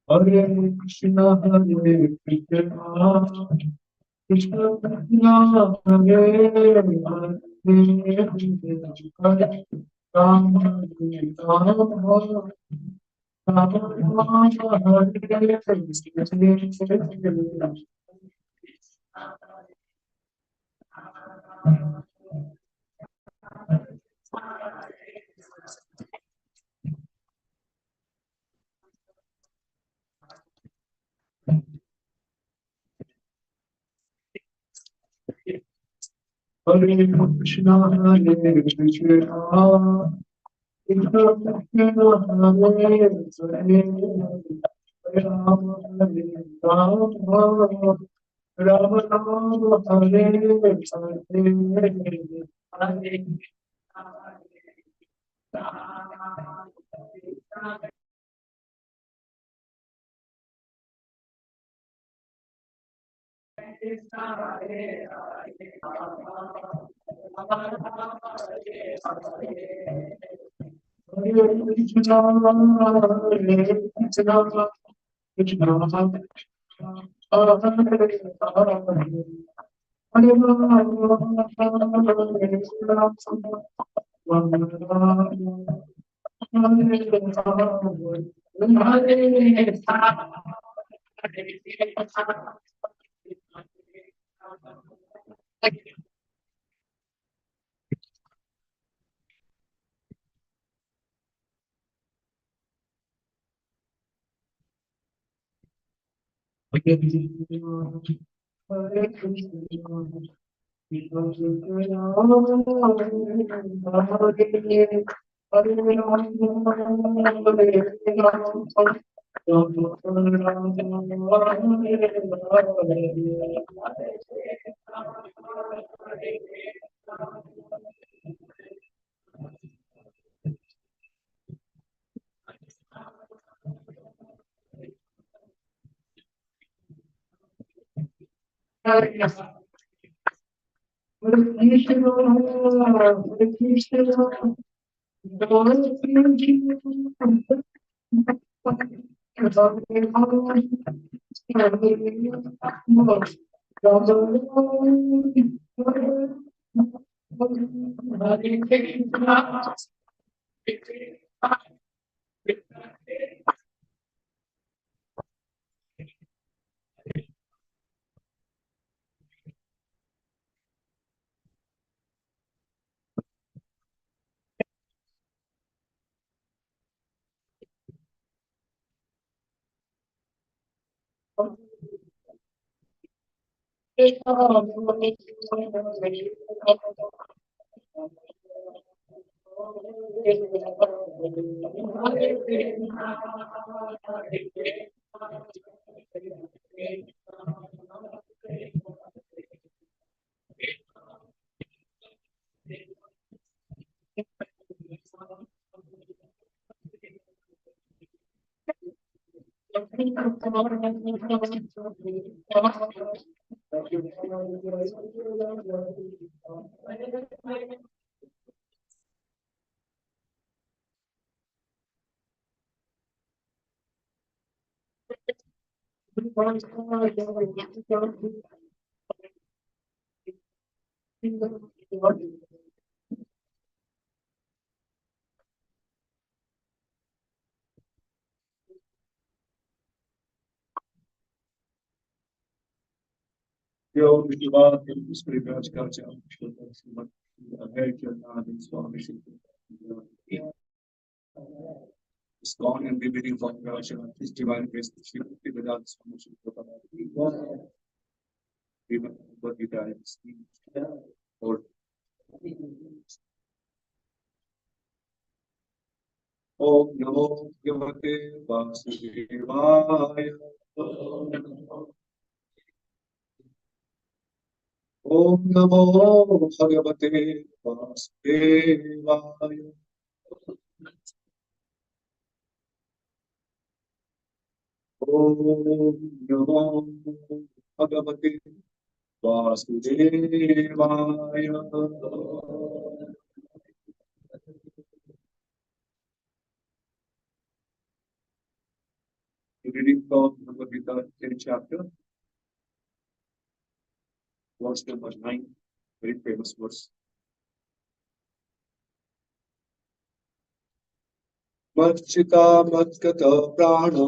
Hare Krishna, Hare Krishna, Krishna Krishna, Hare Hare, Hare Rama, Hare Krishna, Hare Krishna, Yo, Shiva, Prakash, Srimad, Swami, is gone and be waiting for His divine grace, Bhagavad-Gita, Bhagavad-Gita, or Om Namo Bhagavate Vasudevaya. Om Namo Bhagavate Vasudevaya. Om Namo Bhagavate Vasudevaya. Reading from Bhagavad-Gita, 10th chapter, verse number 9, very famous verse. Machita Matkata Prana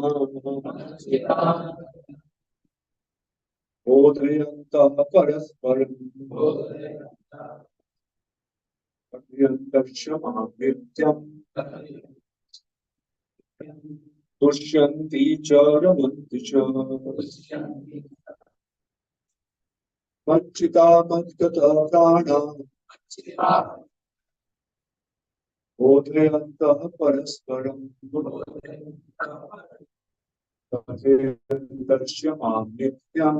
Bodhayanta Parasparam Adhyantarshama Nityam Dushyanti Charamanti Cha Machita Matkata Prana Bodhayanta Parasparam Adhyantarshama Nityam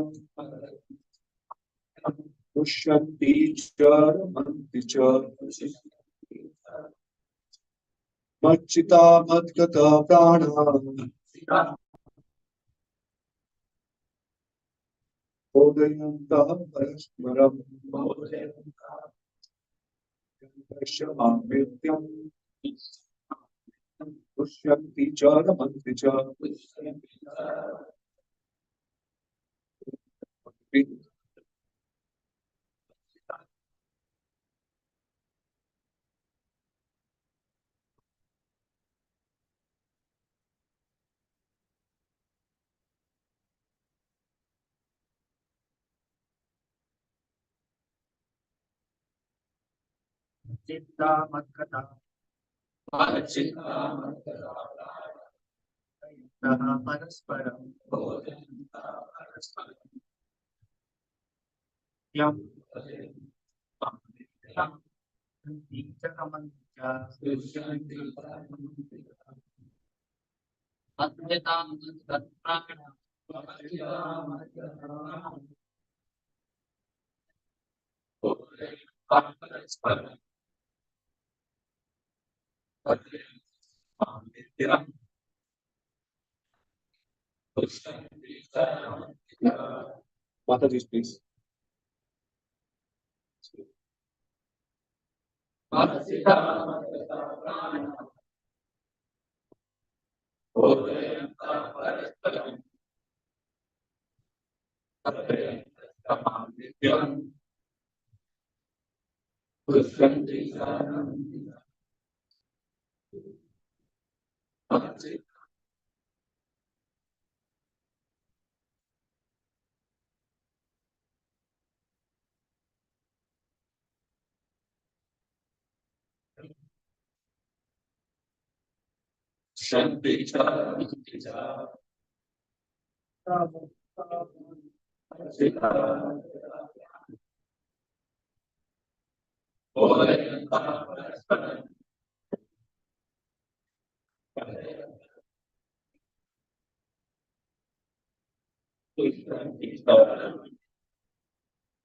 Dushyanti Charamanti Cha Machita Matkata Prana Bodhayanta Parasparam Adhyantarshama Dushyanti Charamanti Cha. Chitta Matkata Parasparam Yam Mataji, please.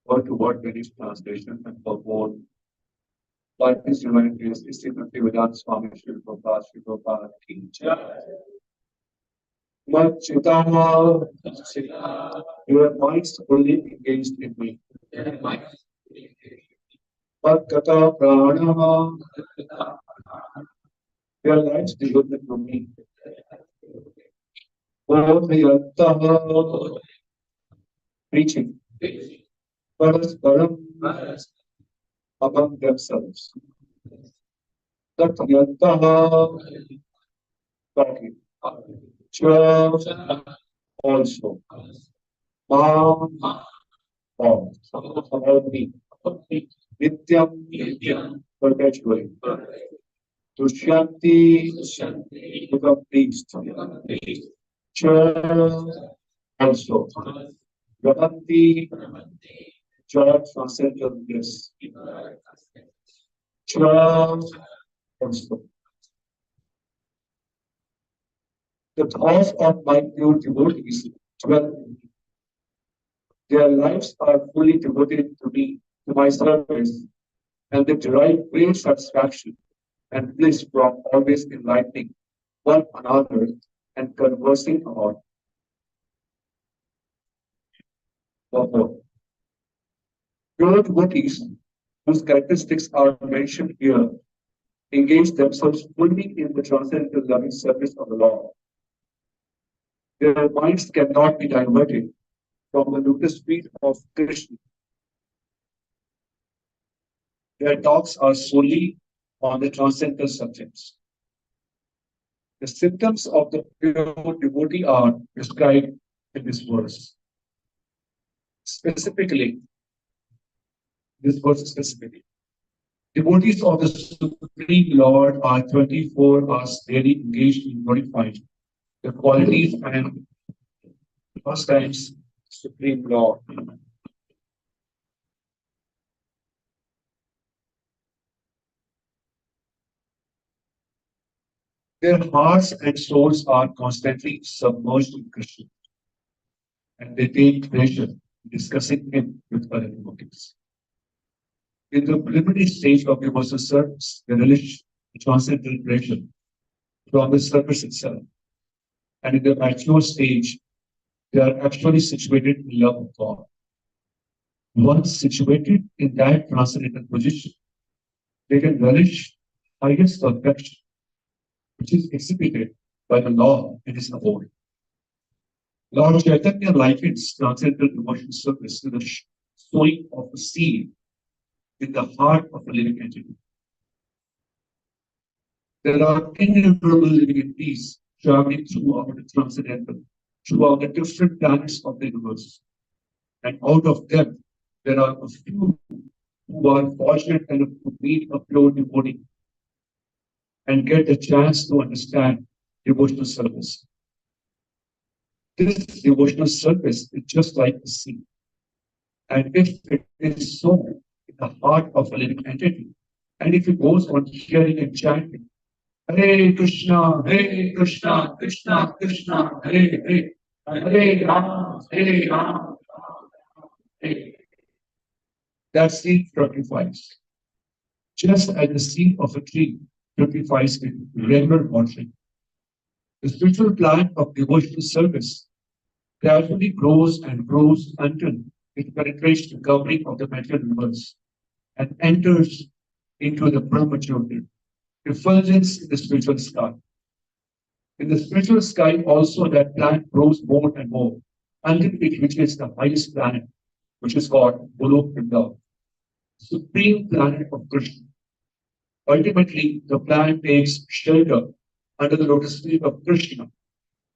Word to word British translation and for more. Like this divine grace is simply without Swami Shri Prabhupada teacher. Machitama, your minds fully engaged in me. Bhagata Prana, their lives devoted to me. Bodhayataha, preaching. Parasparam, among themselves. Tatyataha, talking. Cha, also. Ma, all. About me. Nityam, perpetually. Tushyanti, become pleased. Cha, also. Ramanti, joy transcendental bliss. Cha, also. The thoughts of my pure devotees dwell in me. Their lives are fully devoted to me, to my service, and they derive great satisfaction and bliss from always enlightening one another and conversing about the pure devotees, whose characteristics are mentioned here, engage themselves fully in the transcendental loving service of the Lord. Their minds cannot be diverted from the lotus feet of Krishna. Their talks are solely on the transcendental subjects. The symptoms of the pure devotee are described in this verse. Specifically, devotees of the Supreme Lord are 24 hours daily engaged in glorifying the qualities and pastimes Supreme Lord. Their hearts and souls are constantly submerged in Krishna, and they take pleasure in discussing him with other devotees. In the preliminary stage of devotional service, they relish the transcendental pleasure from the service itself. And in the mature stage, they are actually situated in love of God. Once situated in that transcendental position, they can relish highest perfection, which is exhibited by the Lord in his abode. Lord Chaitanya likens transcendental devotional service to the sowing of a seed in the heart of a living entity. There are innumerable living entities traveling throughout the transcendental, throughout the different planets of the universe. And out of them, there are a few who are fortunate enough to meet a pure devotee and get the chance to understand devotional service. This devotional service is just like the sea. And if it is sown in the heart of a living entity, and if it goes on hearing and chanting, Hare Krishna, Krishna Krishna, Hare Hare, Hare Ram, Hare Ram, Hare. That seed fructifies, just as the seed of a tree fructifies with regular watering. The spiritual plant of devotional service gradually grows and grows until it penetrates the covering of the material universe and enters into the premature effulgence in the spiritual sky. In the spiritual sky, also that plant grows more and more until it reaches the highest planet, which is called Golok, supreme planet of Krishna. Ultimately, the plant takes shelter under the lotus feet of Krishna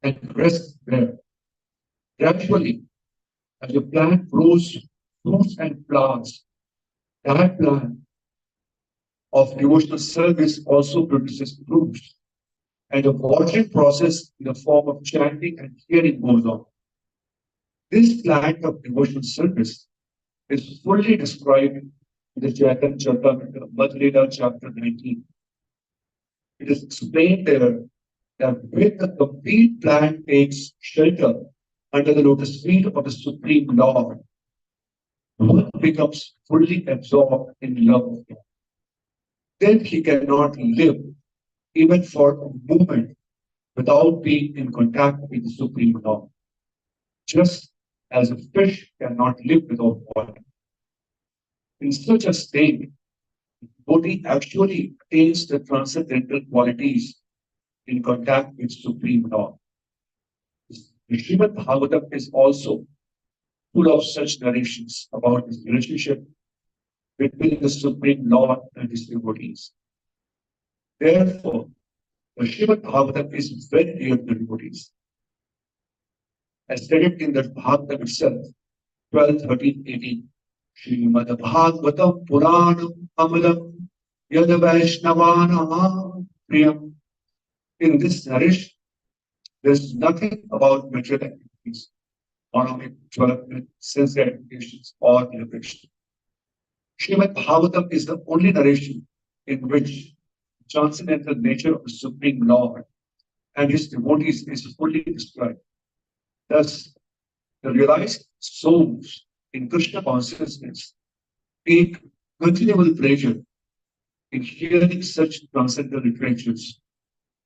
and rests there. Gradually, as the plant grows fruits and flowers, that plant of devotional service also produces fruits, and the watering process in the form of chanting and hearing goes on. This plant of devotional service is fully described in the Chaitanya Charitamrita, Bhagavad-Gita, chapter 19. It is explained there that when the complete plant takes shelter under the lotus feet of the Supreme Lord, one becomes fully absorbed in love of God. Then he cannot live even for a moment without being in contact with the Supreme Lord. Just as a fish cannot live without water. In such a state, Devotee actually attains the transcendental qualities in contact with Supreme Lord. The Srimad Bhagavatam is also full of such narrations about his relationship between the Supreme Lord and his devotees. Therefore, the Srimad Bhagavatam is very dear to the devotees. As stated in the Bhagavatam itself, 12, 13, 18. Srimad Bhagavatam Puranam Amalam Yad Vaishnavana Priyam. In this narration, there is nothing about material activities, economic development, sense gratifications, or liberation. Srimad Bhagavatam is the only narration in which transcendental nature of the Supreme Lord and his devotees is fully described. Thus, the realized souls in Krishna consciousness take continual pleasure in hearing such transcendental literatures,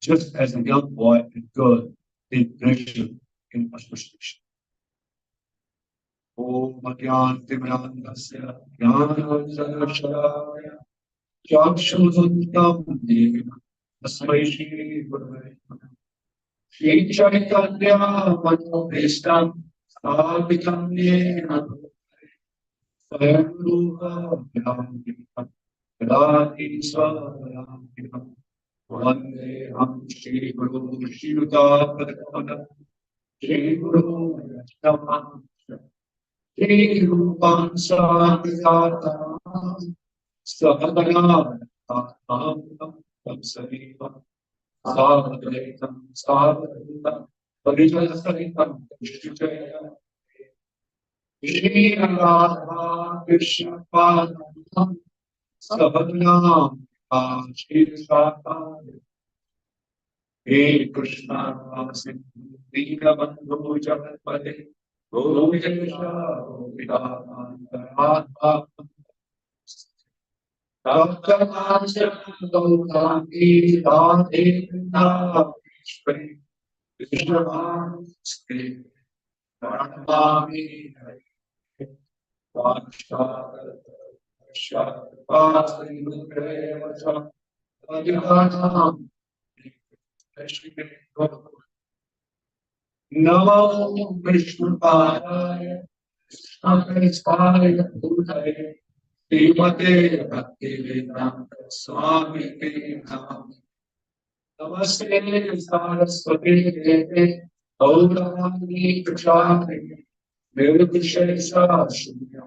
just as a young boy and girl take pleasure in association. Om Agyantimirandasya Jnananjana Chakshuntam Deva Tasmai Shri Gurave Namaha. Shri Chaitanya Manobhishtam Sthapitam Yena Swayambhuva Vyam Radhi Swayam Vande Ham Shri Guru Shivata Padakana Shri Guru Yastamam Shri Rupam Sankata Sahaganam Tamam Samsarivam Sadhaitam Sadhaitam Parijasaritam Shrichaya Shri Radha Krishna Padam Sahaganam Shri Radha He Krishna Sindhika Bandhu Jagatpade Govinda Vidanta Bhaktamanjana Gautami Radhena Vishwe Vishwamanske Pranamami Vanshara Shara Nukreva Adhivanam Namo Vishnu Padaya Krishna Bhutale Srimate Bhaktivedanta Swami Namo Namaste Saraswati Deve Gaurani Prachari Nirvishesha Shunya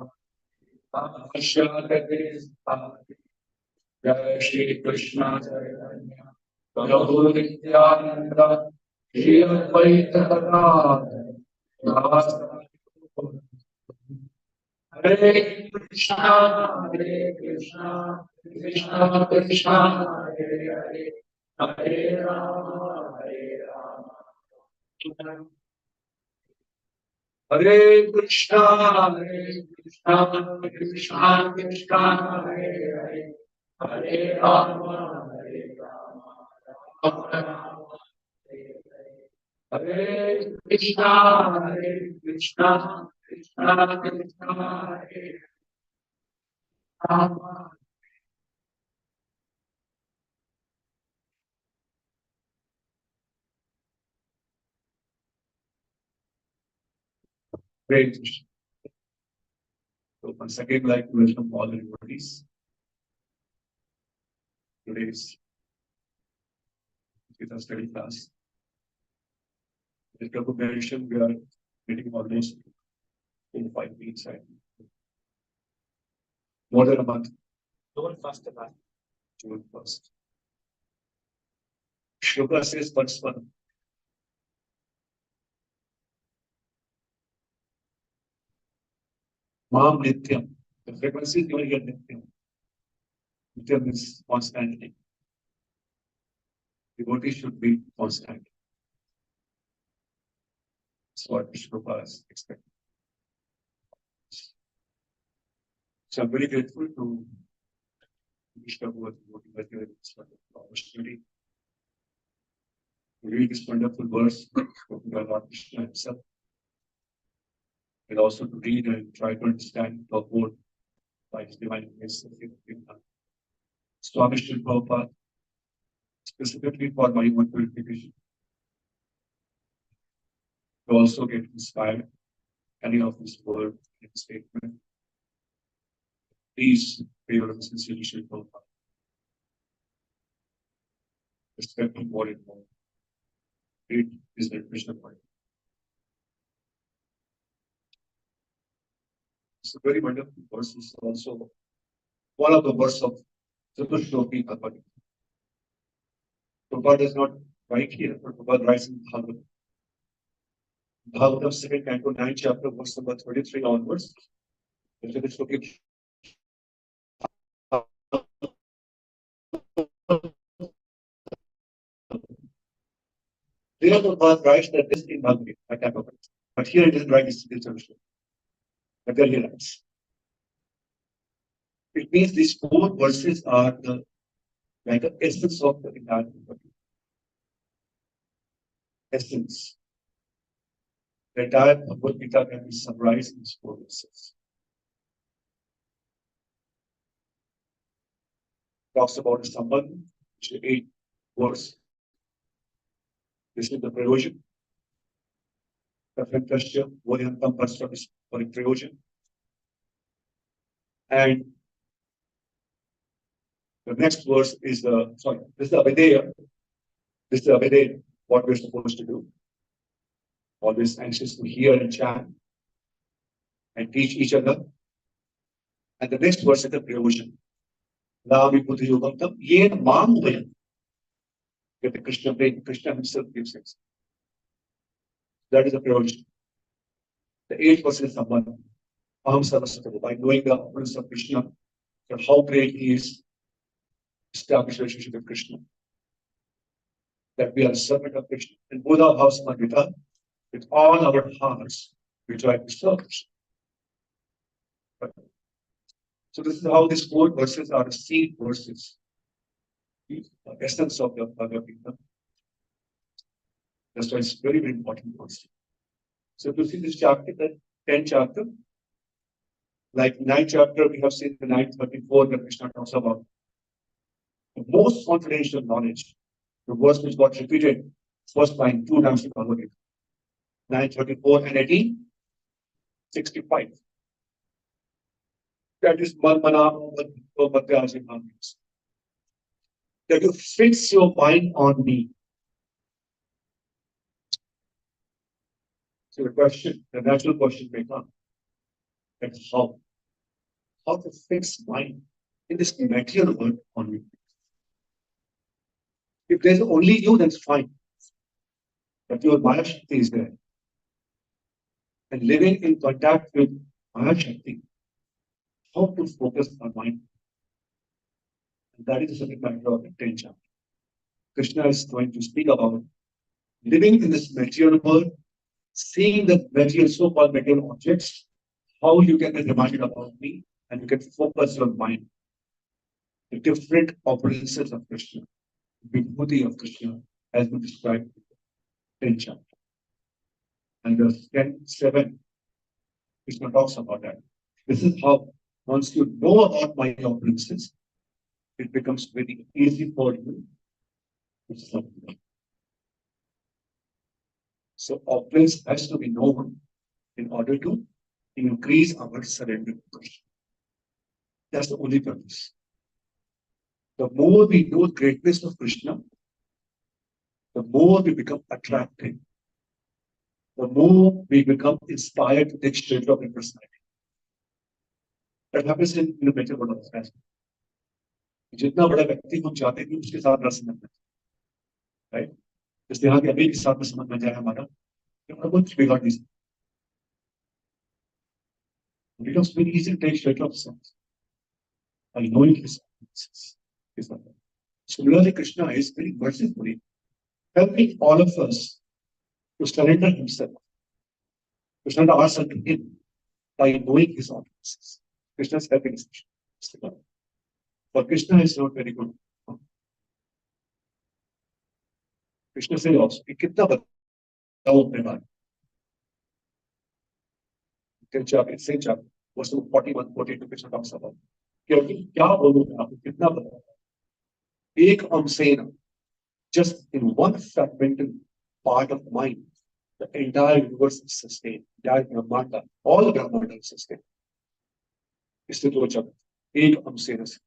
Ashadade Bhakti Jai Shri Krishna Jaya Prabhu Nityananda Shri Advaita Gadadhara Hare Krishna, Krishna Krishna, Hare Hare, Hare Rama, Hare Rama. Hare Krishna, Krishna Krishna, Hare Hare, Hare Rama, Hare Rama, Rama Rama, Hare Krishna, Krishna Krishna, Hare Rama. Great. So once again, I'd like to welcome all the devotees. Today's Gita study class. As Prabhu mentioned, we are meeting almost in 5 weeks and more than a month. June 1st of that. June 1st. Shloka says first one. Mam Nityam. The frequency is given here Nityam. Nityam is constantly. Devotee should be constant. That's what Shloka is expecting. So I'm very grateful to Krishna who was given this opportunity to read this wonderful verse from the Lord Krishna himself, and also to read and try to understand the whole by his divine grace. Swami Srila Prabhupada, specifically for my own purification, to also get inspired any of this word and statement. Please pay your sincerely Srila Prabhupada. Respect him more and more. It is the Krishna point. It's a very wonderful verse. It's also one of the verses of Chatushloki Bhagavad-Gita. Prabhupada is not right here, but Prabhupada writes in Bhagavad. Bhagavatam 2nd Canto 9th chapter, verse number 33 onwards. Chatushloki there Prabhupada writes that this in Bhagavad Gita, but here it is right in Chatushloki. But there he writes. It means these 4 verses are the like the essence of the entire Bhagavad Gita. Essence. The entire Bhagavad Gita can be summarized in these 4 verses. Talks about the Sambandh, which is 8 words. This is the Prayojan. Prakash, Vodyantam Pastra is for the Prayojan. And the next verse is the, this is the Avideya. This is the Avideya, what we're supposed to do. Always anxious to hear and chant and teach each other. And the next verse is the Prayojan. Nami Buddhi Yogamtam, Yen Mam Vayan. Get the Krishna brain, Krishna himself gives it. That is the Prayojan. The 8th verse is Sambandha. Aham Saraswati, by knowing the opulence of Krishna, and how great he is, establish relationship with Krishna. That we are a servant of Krishna. And Buddha Bhava Samadhita, with all our hearts, we try to serve Krishna. So this is how these 4 verses are the seed verses. The essence of the Bhagavad Gita. That's why it's very, very important verse. So to see this chapter, the 10th chapter, like 9th chapter, we have seen the 934 that Krishna talks about. The most confidential knowledge, the verse which got repeated, first line 2 times in Bhagavad Gita. 934 and 1865. That is that you fix your mind on me. So the question, the natural question may come, that how? How to fix mind in this material world on me? If there's only you, that's fine. But your Maya Shakti is there. And living in contact with Maya Shakti, how to focus our mind. And that is the subject matter of the 10th chapter. Krishna is going to speak about living in this material world, seeing the material, so-called material objects, how you can be reminded about me, and you can focus your mind. The different opulences of Krishna, the Vibhuti of Krishna, has been described in the 10th chapter. And the 10:7, Krishna talks about that. This is how, once you know about my opulences, it becomes very easy for you to serve me. So opulence has to be known in order to increase our surrender to Krishna. That's the only purpose. The more we know the greatness of Krishna, the more we become attractive. The more we become inspired to take shelter of personality. That happens in the better world of fashion. जितना बड़ा व्यक्ति हम चाहते हैं कि उसके साथ रस समझ में, राइट? जैसे यहाँ के अभी के साथ में समझ में जाए हमारा, तो हमारा कुछ बिगाड़ नहीं सकता. It becomes very easy to take shelter of sense by knowing his own. Similarly, Krishna is very mercifully helping all of us to surrender himself, to surrender ourselves to him by knowing his own. Krishna is helping us. But Krishna is not very good. Krishna says also, कितना बताओ अपने बारे में. Same chapter, verse 41, 42, Krishna talks about. क्या बोलूं मैं आपको, कितना बताओ. Ek Amsena, just in one fragmental part of mind, the entire universe is sustained. Entire Brahmanda, all Brahmanda is sustained. स्थित हो जब एक Amsena से.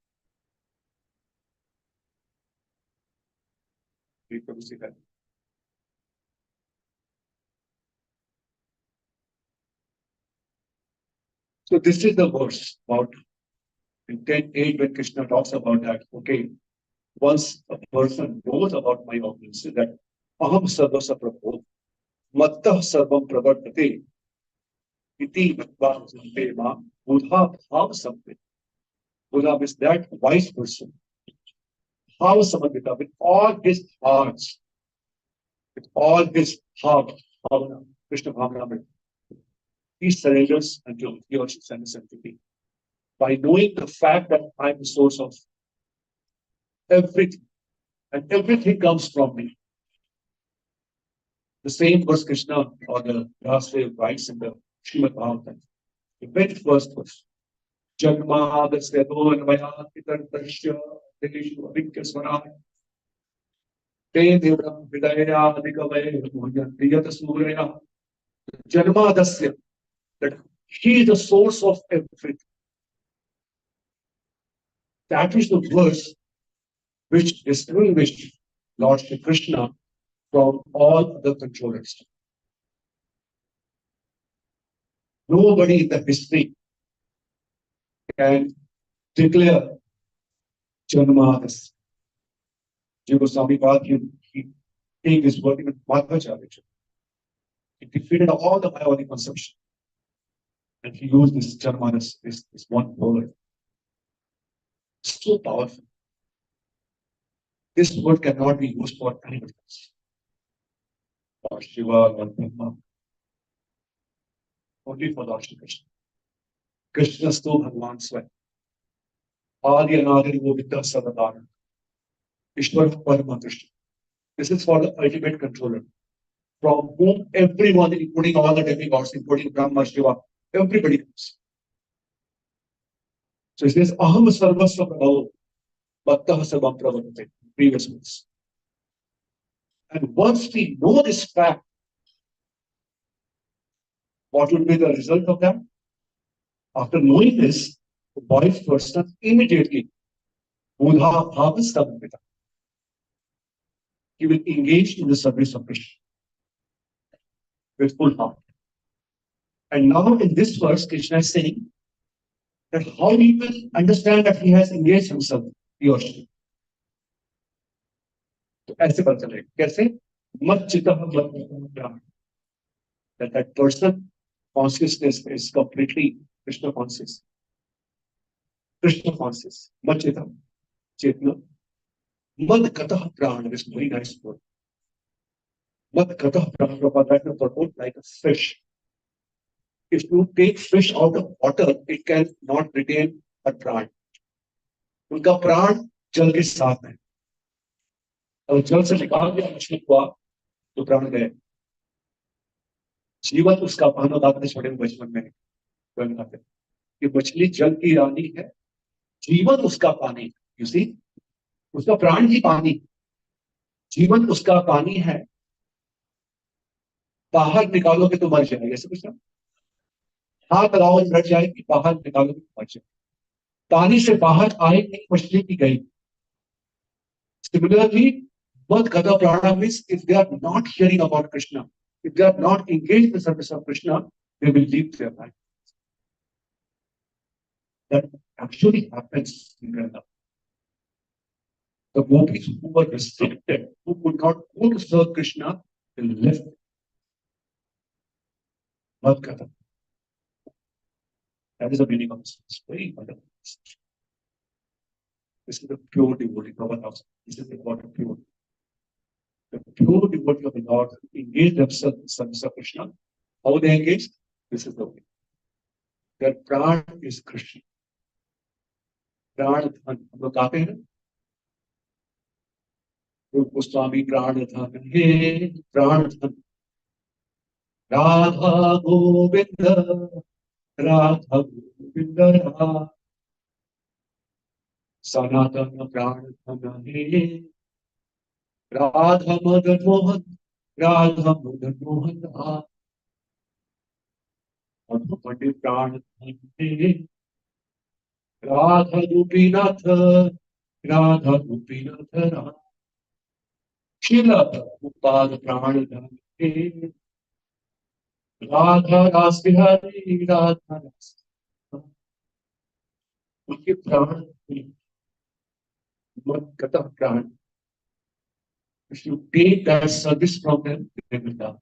So this is the verse about in 10:8 when Krishna talks about that. Okay, once a person knows about my omniscience, that aham sarvasya prabhu, mattah sarvam pravartate, iti matva sante ma, buddha bhav samvit. Buddha is that wise person, bhav samvita, with all his hearts, with all his heart, bhavana, Krishna bhavana, he surrenders unto he or she surrenders unto me. By knowing the fact that I am the source of everything, and everything comes from me. The same verse Krishna or the Vyasdev writes in the Srimad Bhagavad-Gita, the very first verse. Janmadasya dhanvayatitartasya delishu avikyasvara te devram vidaya adhikavaya bhuyanti surya. Janmadasya, that he is the source of everything. That is the verse which distinguished Lord Shri Krishna from all other controllers. Nobody in the history can declare Janmadas. Jiva Goswami Pad, he gave his word in Madhvacharya. He defeated all the Mayavadi conception. And he used this Janmadas, this one word. So powerful. This word cannot be used for anybody else. Or Shiva or Brahma. Only for Lord Shri Krishna. Krishna still Bhagwan Swam. Adi Anadi Govinda Sadadana. Ishwar Parama Krishna. This is for the ultimate controller, from whom everyone, including all the demigods, including Brahma, Shiva, everybody comes. So it says, Aham Sarvasva Prabhu, Bhaktah Sarvam Pravartate, previous verse. And once we know this fact, what will be the result of that? After knowing this, the wise person immediately, Buddha Bhavastamvita, he will engage in the service of Krishna with full heart. And now in this verse, Krishna is saying that how he will understand that he has engaged himself, he or she. तो ऐसे पता चलेगा कैसे मत चित्तः that person consciousness is completely Krishna conscious. Krishna conscious. Mad chitta chetna. Mad katah prana is very nice word. Mad katah prana, that is purport like a fish. If you take fish out of water, it can not retain a प्राण. उनका प्राण जल के साथ है. और जल से निकाल दिया मछली को तो प्राण गए. जीवन उसका पान दाते छोटे बचपन में कहते कि मछली जल की रानी है, जीवन उसका पानी. यू सी, उसका प्राण ही पानी, जीवन उसका पानी है. बाहर निकालोगे तो मर जाएगा. ऐसे कुछ ना, हाथ लगाओ मर जाएगी, बाहर निकालोगे तो मर जाएगी. पानी से बाहर आए नहीं, मछली की गई. Similarly, what Gata Prana means, if they are not hearing about Krishna, if they are not engaged in the service of Krishna, they will leave their life. That actually happens in Vrindavan. The gopis who were restricted, who could not go to serve Krishna, they left. What Gata? That is the meaning of this. It's very wonderful. This is the pure devotee. This is about the pure. The pure devotee of the Lord engage themselves in service of Krishna. How they engage? This is the way. Their prana is Krishna. Prana dhan. हम लोग गाते हैं ना? गोस्वामी प्राण धन हे प्राण धन. Radha Govind, Radha Govind. Sanatana Pranatana He Radha Madan Mohan Radha Madan Mohan Madhupati Pranatana He Radha Rupinath Radha Rupinath Shila Upad Pranatana He Radha Ras Bihari Radha Ras उनके प्राण मन कथा प्राण if you take that service from them they will die.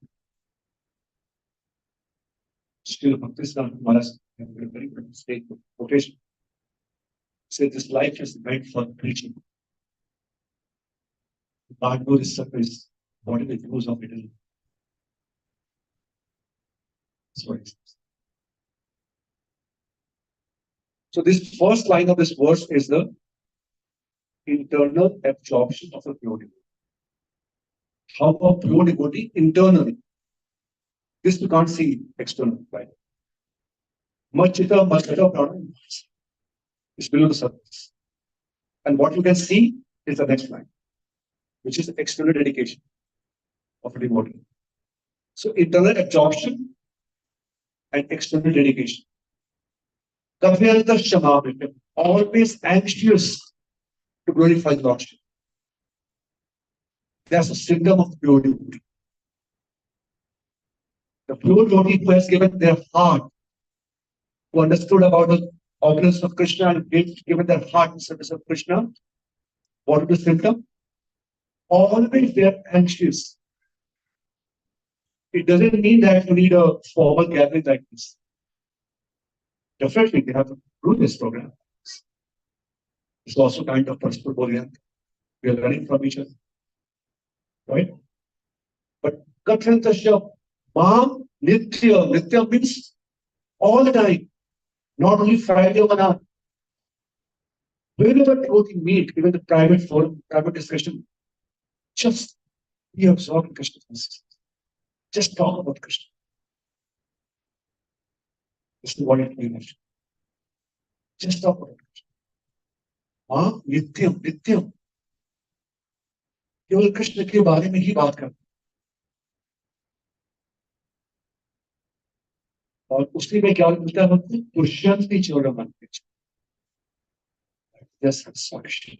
Still Bhaktistan Maharaj a very good mistake quotation said this life is meant for preaching. God knows his service, what is the use of it? That's what it says. So this first line of this verse is the internal absorption of a pure devotee. How a pure devotee internally? This you can't see externally, right? Machita Machita Prana is below the surface. And what you can see is the next line, which is the external dedication of a devotee. So internal absorption and external dedication. Kavyarta Shamavita, always anxious to glorify the Lordship. That's a symptom of pure devotee. The pure devotee who has given their heart, who understood about the opulence of Krishna and given their heart in service of Krishna, what is the symptom? Always they are anxious. It doesn't mean that you need a formal gathering like this. Definitely, they have to do this program. It's also kind of personal brilliant. We are learning from each other. Right? But Katrantasya, Mam, Nitya, Nitya means all the time, not only Friday or an whenever we meet, even the private forum, private discussion, just be absorbed in Krishna consciousness. Just talk about Krishna. This is what it means. Just talk about Krishna. हाँ नित्यम नित्यम केवल कृष्ण के बारे में ही बात करते और उसी में क्या मिलता है पुष्यंति चौरमन satisfaction.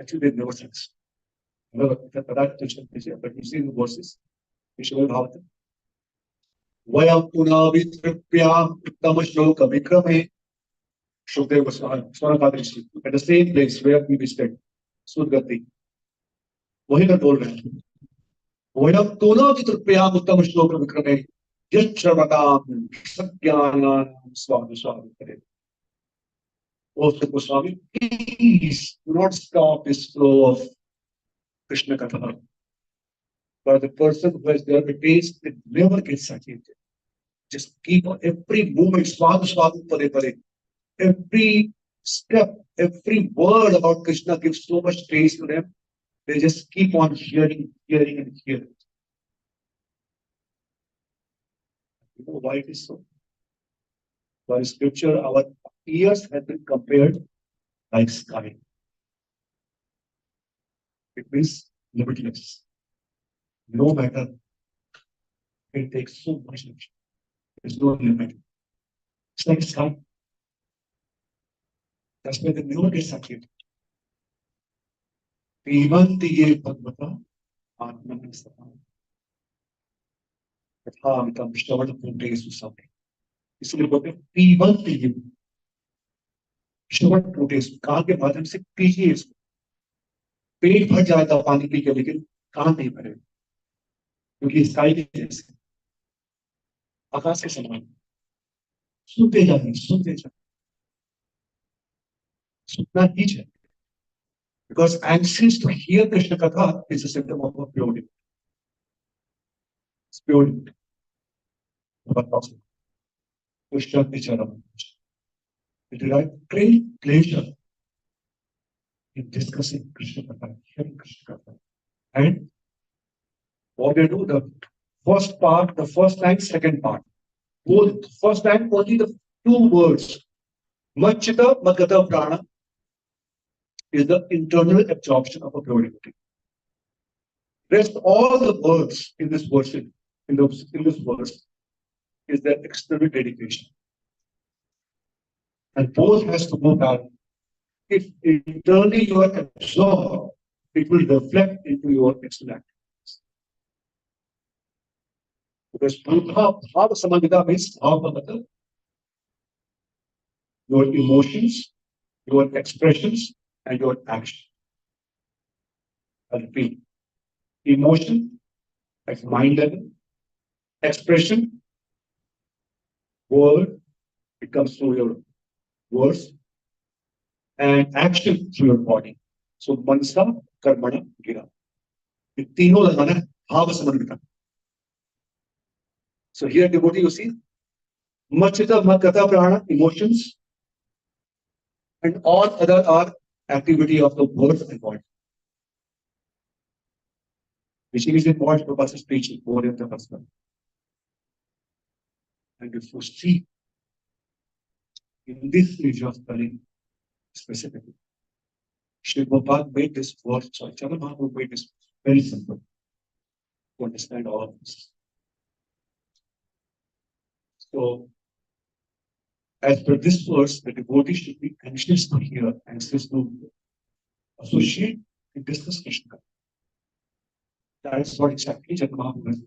Actually, they never sense. But you see the verses, Vishnu Bhavata. Vayam punavitryapyam uttama shloka vikrame Shukdev Goswami, at the same place where we visited, Sudgati. वही मैं बोल रहे हैं वयम punavitryapyam uttama shloka vikrame yacharvatam sagyānānaṁ swādu swādu kare. Oh, Goswami, please do not stop this flow of Krishna Katha. But the person who has never taste, it never gets saturated. Just keep on every movement, swādu swādu pare pare. Every step, every word about Krishna gives so much taste to them. They just keep on hearing, hearing, and hearing. You know why it is so? By scripture, our ears have been compared like sky. It means limitless. No matter, it takes so much energy. There's no limit. It's like sky. That's why they never get saturated. Pivantiye Bhagavata Atmanasana. Kathamikam Shravanapunte Susami. इसलिए बोलते हैं पीवन पीजिए श्रवण टूटे कान के माध्यम से पीजिए इसको पेट भर जाएगा पानी पी के लेकिन कान नहीं भरेगा क्योंकि स्काई के जैसे आकाश के समान सुनते जाइए सुनना ही चाहिए because anxious to hear Krishna Katha is a symptom of a pure devotee. It's pure devotee. But possible. Krishna Vicharam. It derives great pleasure in discussing Krishna Katha, hearing Krishna Katha. And what they do, the first part, the first line, second part. Both first line, only the two words. Machita Magata Prana is the internal absorption of a pure devotee. Rest all the words in this worship, in this verse, is their external dedication. And both has to go back. If internally you are absorbed, it will reflect into your external activities. Because Bhava Samagita means Bhava, your emotions, your expressions, and your action. I repeat, emotion at mind level, expression, word, it comes through your words, and action through your body. So mansa, karmana, gira. ये तीनों लगाना है भाव समन्विता. So here devotee you see, machita makata prana, emotions, and all other are activity of the words and body. Which is important for us speech more in the husband. And if you see in this region of study specifically, Shri Gopal made this word, sorry, Charan Mahaprabhu made this very simple to understand all of this. So, as per this verse, the devotee should be anxious to hear, anxious to associate and discuss Krishna. That is what exactly Charan Mahaprabhu is.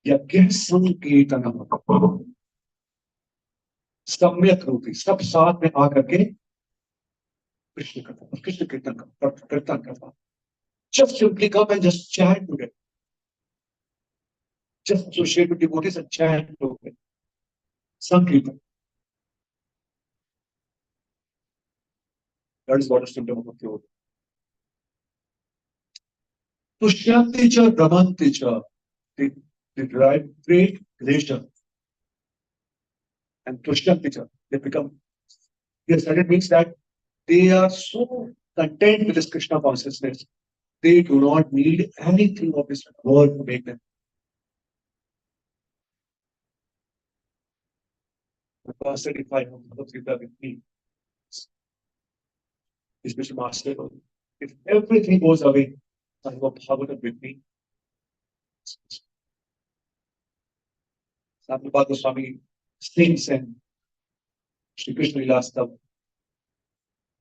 Yagya Sanketanam. सम्यक रूपी सब साथ में आकर के कृष्ण करता, कृष्ण कीर्तन करता. Just simply come and just chant together. Just associate with devotees and chant together. Sankirtan. That is what is symptom of a pure. Tushyanti cha Brahmanti cha. They derive great pleasure. And Tushyanti cha, they become. Yes, and it means that they are so content with this Krishna consciousness. They do not need anything of this world to make them. Because if I have Bhagavad-Gita with me, especially master, if everything goes away, I have a Bhagavad with me. Prabhupada Goswami sings and Shri Krishna Lilastav,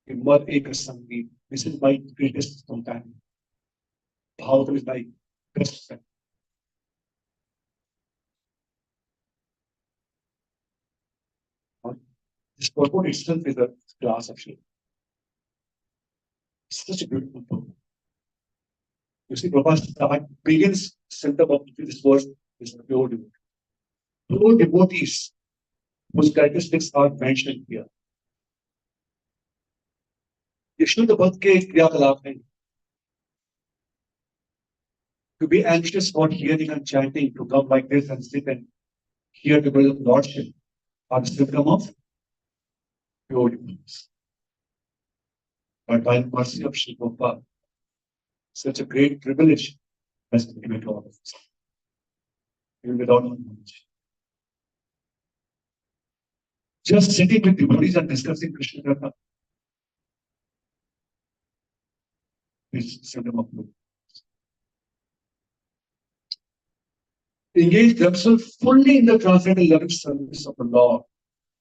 in Mad Eka Sangeet. This is my greatest companion. Bhagavatam is my best friend. This purport itself is a class actually. It's such a beautiful purport. You see, Prabhupada begins symptom of this verse is the pure devotee. Pure devotees whose characteristics are mentioned here. ये शुद्ध भक्त के क्रियाकलाप हैं. To be anxious about hearing and chanting, to come like this and sit and hear the word of Lordship are the symptom of pure devotees. But by the mercy of Shri Gopal, such a great privilege has been given to all of us, even without knowledge. Just sitting with devotees and discussing Krishna Katha is symptom of pure. Engage themselves fully in the transcendental loving service of the Lord.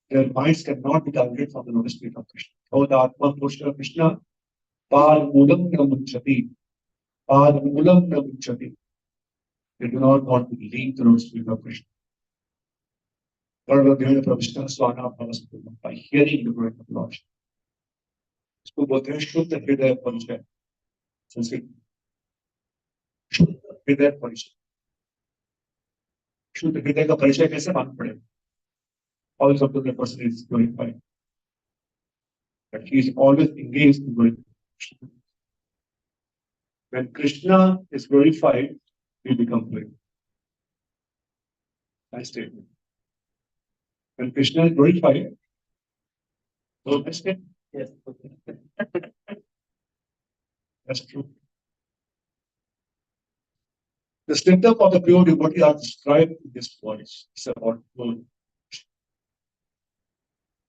Their minds cannot be diverted from the lotus feet of Krishna. Atma Purusha Krishna, Pad Mulam Namunchati. Pad Mulam Namunchati. They do not want to leave the lotus feet of Krishna. By hearing the word of the Lord. इसको बोलते हैं शुद्ध हृदय परिचय. संस्कृत शुद्ध हृदय परिचय. शुद्ध हृदय का परिचय कैसे मालूम पड़ेगा? Always up to the person is glorified. But he is always engaged in glorification. When Krishna is glorified, we become glorified. Nice statement. When Krishna is glorified, don't I say? Yes. That's true. The symptom of the pure devotee are described in this voice. It's about glory.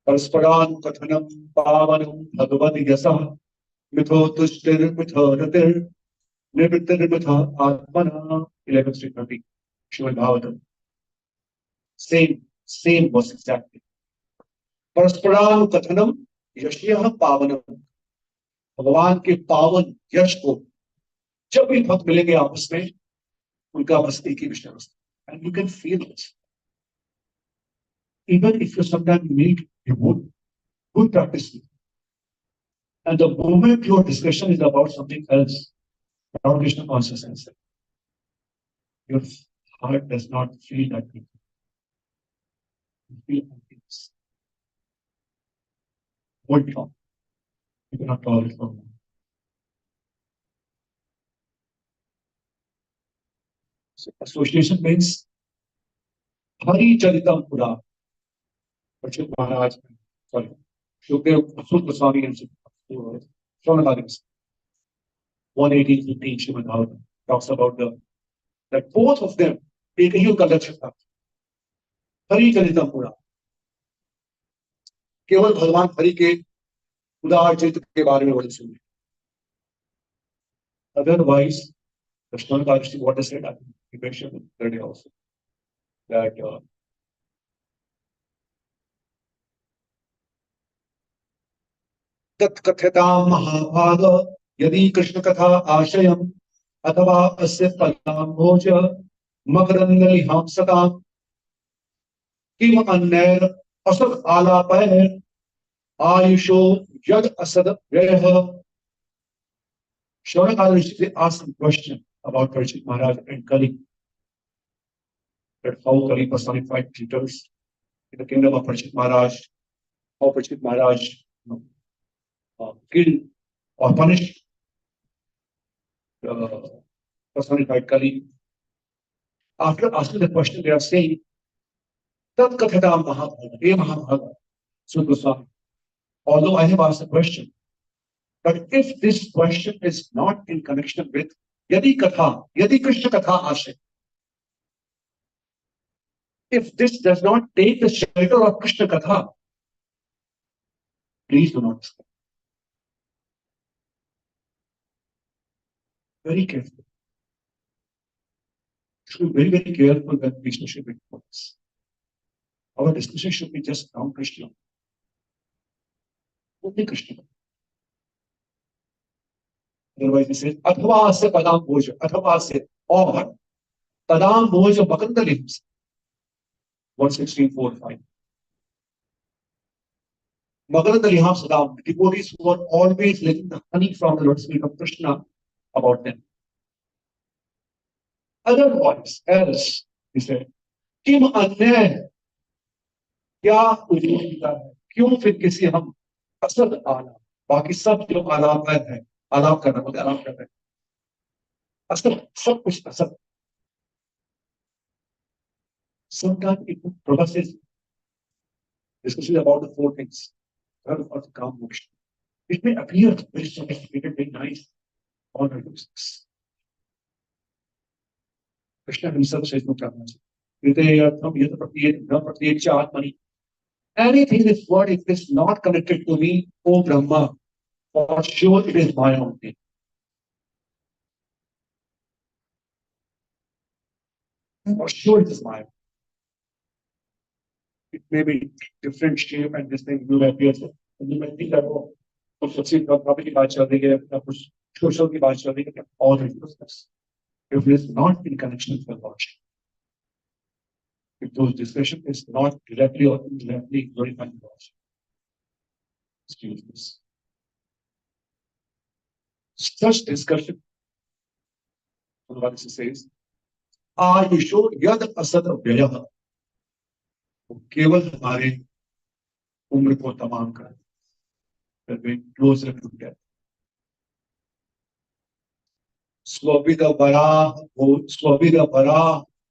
परस्परान कथनम पावनम Bhagavad यशः मिथो तुष्टिर मिथो रतिर निर्वृत्तिर्मिथ आत्मना 11 to 30 Srimad Bhagavatam. Same was exactly. परस्परान कथनम यशः पावनम, भगवान के पावन यश को जब भी भक्त मिलेंगे आपस में, उनका बस एक ही विषय वस्तु, and you can feel it. Even if you sometimes meet a good practice, and the moment your discussion is about something else, not Krishna consciousness, your heart does not feel that way. You feel emptiness. Hold on. You cannot tolerate for more. So association means Hari Charitam Pura. Prachit Maharaj, sorry, Shukdev Asur Goswami and Shonagari, 118-15 Srimad Bhagavatam talks about that both of them एक ही उनका लक्ष्य था, हरि चरितम पूरा, केवल भगवान हरि के उदार चरित्र के बारे में वर्णन सुनिए. Otherwise, Krishna Kadshi, what I said, I think he mentioned the other day also, that तत्कथ्यतां महाभाग यदि कृष्ण कथा आशयम् अथवा अस्य फलाम्भोज मकरन्दलिहांसतां किम अन्यैर असद आलापैः आयुषो यद असद व्ययः. Shaunaka asked a question about Parikshit Maharaj and Kali, that how Kali personified cheaters in the kingdom of Parikshit Maharaj, how Parikshit Maharaj killed or punished personified Kali. After asking the question, they are saying, Tat Kathatam Mahabhaga, E Mahabhaga, Sri Goswami. Although I have asked the question, but if this question is not in connection with Yadi Katha, Yadi Krishna Katha Ashay, if this does not take the shelter of Krishna Katha, please do not ask. Very careful. Should be very careful when Krishna should be focused. Our discussion should be just around Krishna. Only Krishna. Otherwise, he says, Athava se padam bhoja, Athava se, or padam bhoja bakandalims. 116.4.5. Magarandaliham sadam, the devotees who are always letting the honey from the lotus feet of Krishna about them. Otherwise, else, he said, Kim अन्य क्या उद्योग है, क्यों फिर किसी हम असद आला, बाकी सब जो आलाप है, आलाप करना मतलब आलाप कर रहे हैं, असद सब कुछ Asad. Sometimes it progresses, especially about the four things, third or the calm motion. It may appear very sophisticated, very nice, all the useless. Krishna himself says no karma. Anything in this world, if it is not connected to me, O Brahma, for sure it is my own thing. For sure it is my own. It may be different shape and this thing will appear. And you may think that, oh, topic की बात चल रही है, या कुछ social की बात चल रही है, all the useless. If it is not in connection with the Lordship, if those discussion is not directly or indirectly glorifying the Lordship, it's useless. Such discussion, what it says, आयुषो यद असद व्ययः, केवल हमारे उम्र को तमाम कर, that we closer to death. स्वविद Varaha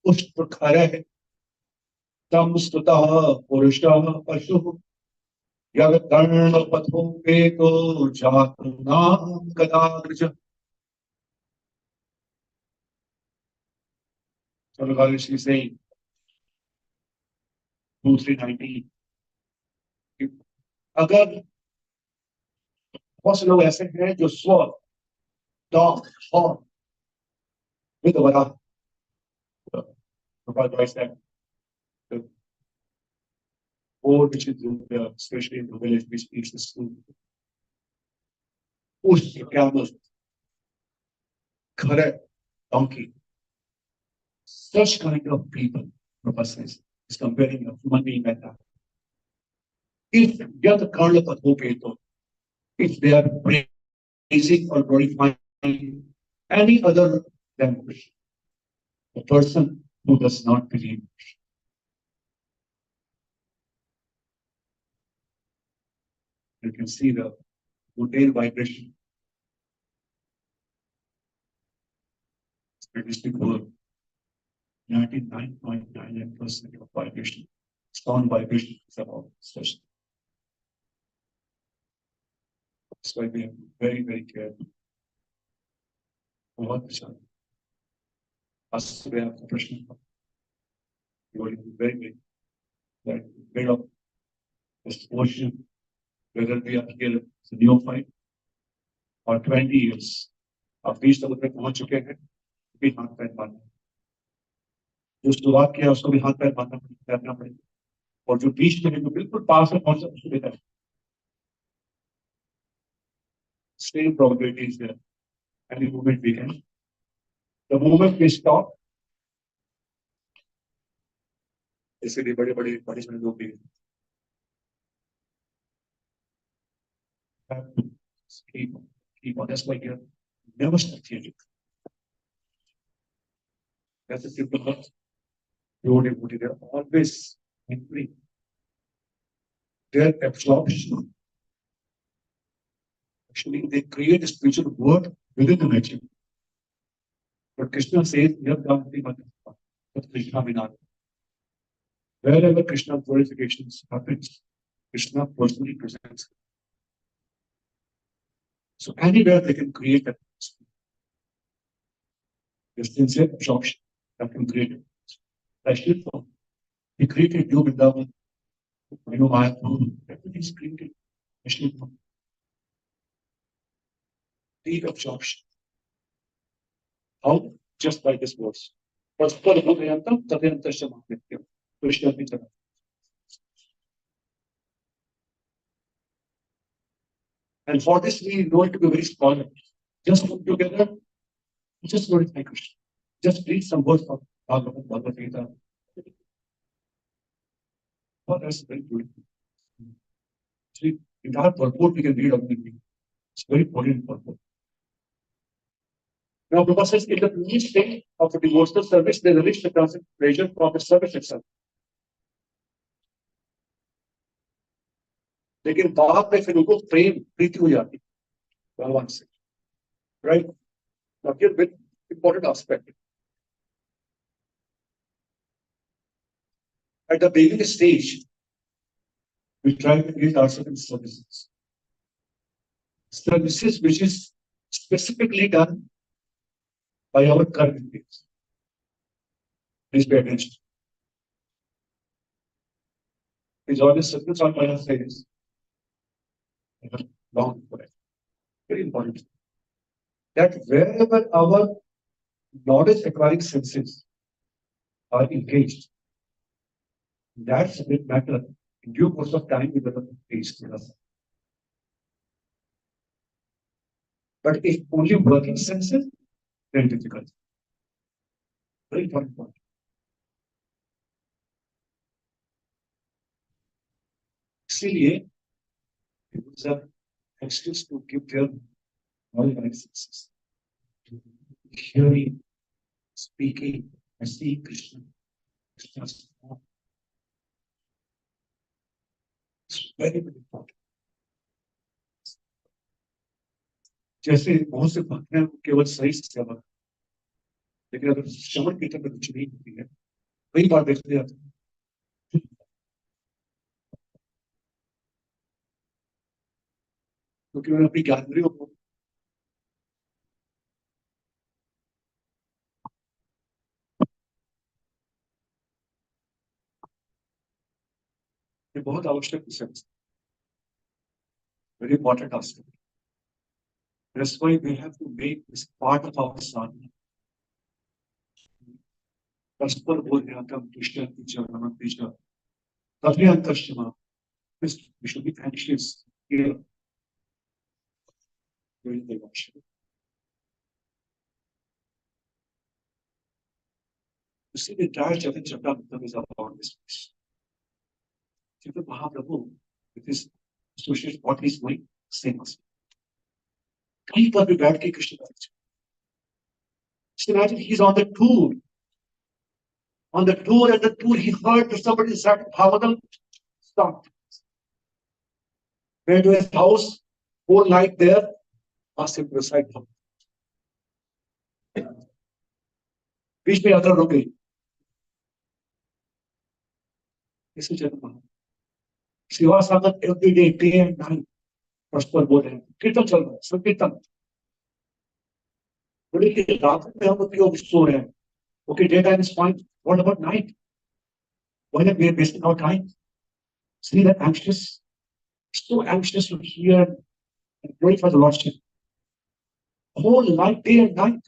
पुष्पखरः तम स्तुतः पुरुषः पशुः यद कर्णपथो वेदो जातुनां गदाग्रज. So the God is saying 2-3-19, अगर बहुत से लोग ऐसे हैं जो स्व डॉग हॉर्न विद वरा the board which is especially in the village which speaks the school push the camels correct donkey such kind of people Prabhupada is comparing a human being like that if they are the Karla Padhopeto if they are praising or glorifying any other than Krishna a person who does not believe you can see the mundane vibration statistic world 99.99% of vibration sound vibration is about such. That's why we have to be very, very careful. बहुत विचार आज सुबह आपका प्रश्न था you are very, very that bit of explosion whether we are here as a neophyte or 20 years आप 20 तक में पहुंच चुके हैं भी हाथ पैर बांधना जो शुरुआत किया उसको भी हाथ पैर बांधना करना पड़ेगा और जो बीच में जो बिल्कुल पास में पहुंचा उसको भी करना same probability is there any moment we can the moment we stop इसलिए बड़े बड़े पनिशमेंट लोग भी keep on that's why you're never strategic that's a simple thought they're always angry their absorption actually they create a spiritual word within the nature but Krishna says but Krishna Vinod wherever Krishna glorification happens Krishna personally presents so anywhere they can create that sincere absorption that can create it especially for he created you Vrindavan everything is created especially for deep absorption how just by this verse Krishna and for this we need to be very scholar just put together just glorify Krishna just read some words of Bhagavad-Gita what is very beautiful see entire purport we can read of the it's very important purport now Prabhupada says in the each stage of the devotional service they release the constant pleasure from the service itself लेकिन बाद में फिर उनको प्रेम प्रीति हो जाती भगवान से right now here with important aspect at the beginning stage we try to create ourselves in services which is specifically done by our current days please pay attention is always circles on my face long for it very important that wherever our knowledge acquiring senses are engaged that's a big matter in due course of time we develop taste but if only working senses very difficult very important point इसलिए it was an excuse to give their knowledge senses hearing speaking and seeing Krishna Krishna's form it's very very important जैसे बहुत से भक्त हैं केवल सही सेवा लेकिन अगर श्रवण कीर्तन में रुचि नहीं होती है कई बार देखते जाते हैं क्योंकि उन्होंने अपनी ज्ञानेंद्रियों को ये बहुत आवश्यक विषय Very important aspect. That's why we have to make this part of our sadhana. Perspar bodhyakam Krishna teacher, Raman teacher. Tavyantashama. We should be anxious here during the worship. You see, the entire Chaitanya Charitamrita is about this place. Chaitanya Mahaprabhu, with his associates, what he's doing, same as. कहीं पर भी बैठ के कृष्ण का विचार. Just imagine he's on the tour. On the tour, and the tour, he heard that somebody said, Bhagavatam, stop. Went to his house, whole night there, asked him to recite Bhagavatam. बीच में यात्रा रुक गई. इसे चलना. सेवा साधन every day, day and night. परस्पर बोल रहे हैं. कीर्तन चल रहा है, संकीर्तन. बोले कि रात में हम लोग क्यों सो रहे हैं? Okay, daytime is fine. What about night? Why are we wasting our time? See that anxious, so anxious to hear and glorify the Lordship. Whole night, day and night.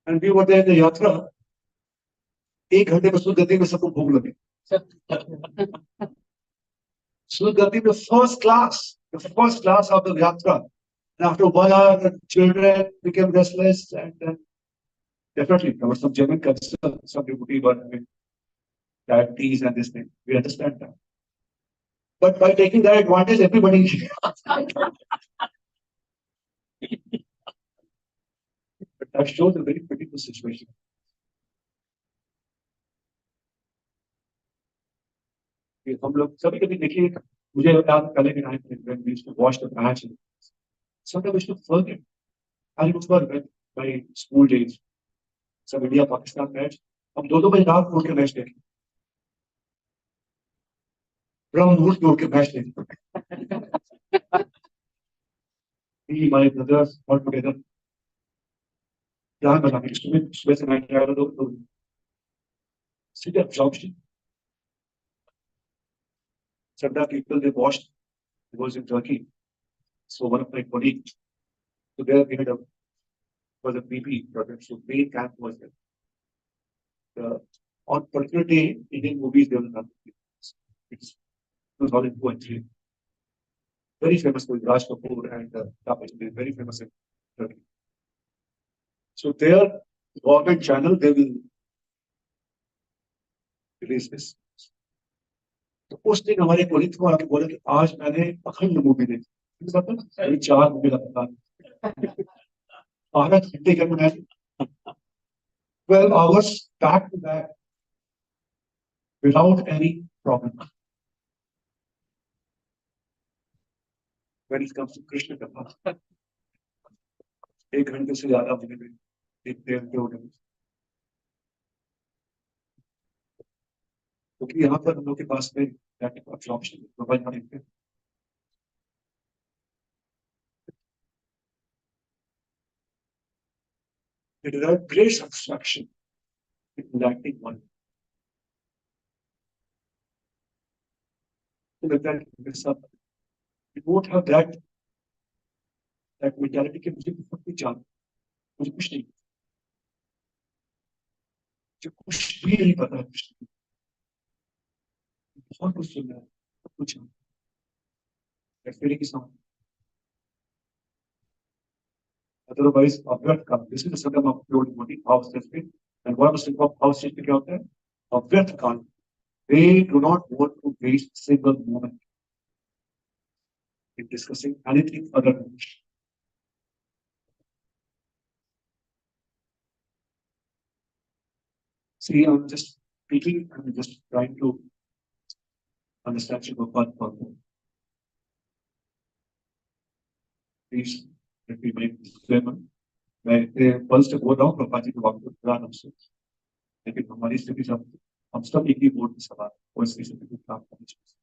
And we were there in the yatra. 1 घंटे में सुगति में सबको भूख लगे. Sugadhi, the first class of the yatra. And after 1 hour, the children became restless, and definitely there was some genuine concern. Some people were having diabetes and this thing. We understand that. But by taking that advantage, everybody. But that shows a very critical situation. हम लोग सभी कभी देखिए, मुझे याद पहले के time में when we used to watch the match, sometimes we used to forget. I remember when my school days, some India Pakistan match, हम 2-2 बजे रात को उठ के मैच देखे. ब्रह्म मुहूर्त में उठ के मैच देखे. Me, my brothers, all together. Plan बना के सुबह से मैच आया तो सीधे absorption. Several people they watched. It was in Turkey. So one of my colleagues, so there we had was a BP project. So main camp was there. On particular day, Indian movies they will run. It's 2002 and 3. Very famous with Raj Kapoor and Prabhuji, very famous in Turkey. So their government channel they will release this. तो उस दिन हमारे colleague को आके बोले कि आज मैंने अखंड मूवी देखी. 4 मूवी लगातार 12 घंटे के मैंने 12 hours back to back without any problem. When it comes to Krishna Katha, 1 घंटे से ज्यादा मुझे देखते हैं. क्योंकि यहाँ पर हम लोग के पास में ऑप्शन प्रोवाइड नहीं है. It is a great satisfaction in acting one. So that we won't have that mentality कि मुझे कुछ नहीं चाहिए, मुझे कुछ नहीं, मुझे कुछ भी नहीं पता है. बहुत कुछ सुन रहा है, कुछ के साथ. Otherwise, अव्यर्थ काल. This is the system of pure devotee, भाव स्थिति. And what is the भाव स्थिति क्या होता है? अव्यर्थ काल. They do not want to waste a single moment in discussing anything other than Krishna. See, I'm just speaking, I'm just trying to understand Srimad. Please let me make this disclaimer. मैं pulse से बोल रहा हूँ प्रभा जी के वाक्य पुराण से, लेकिन हमारी स्थिति सब हम सब एक ही बोर्ड में सवार और इसकी स्थिति को प्राप्त करनी चाहिए,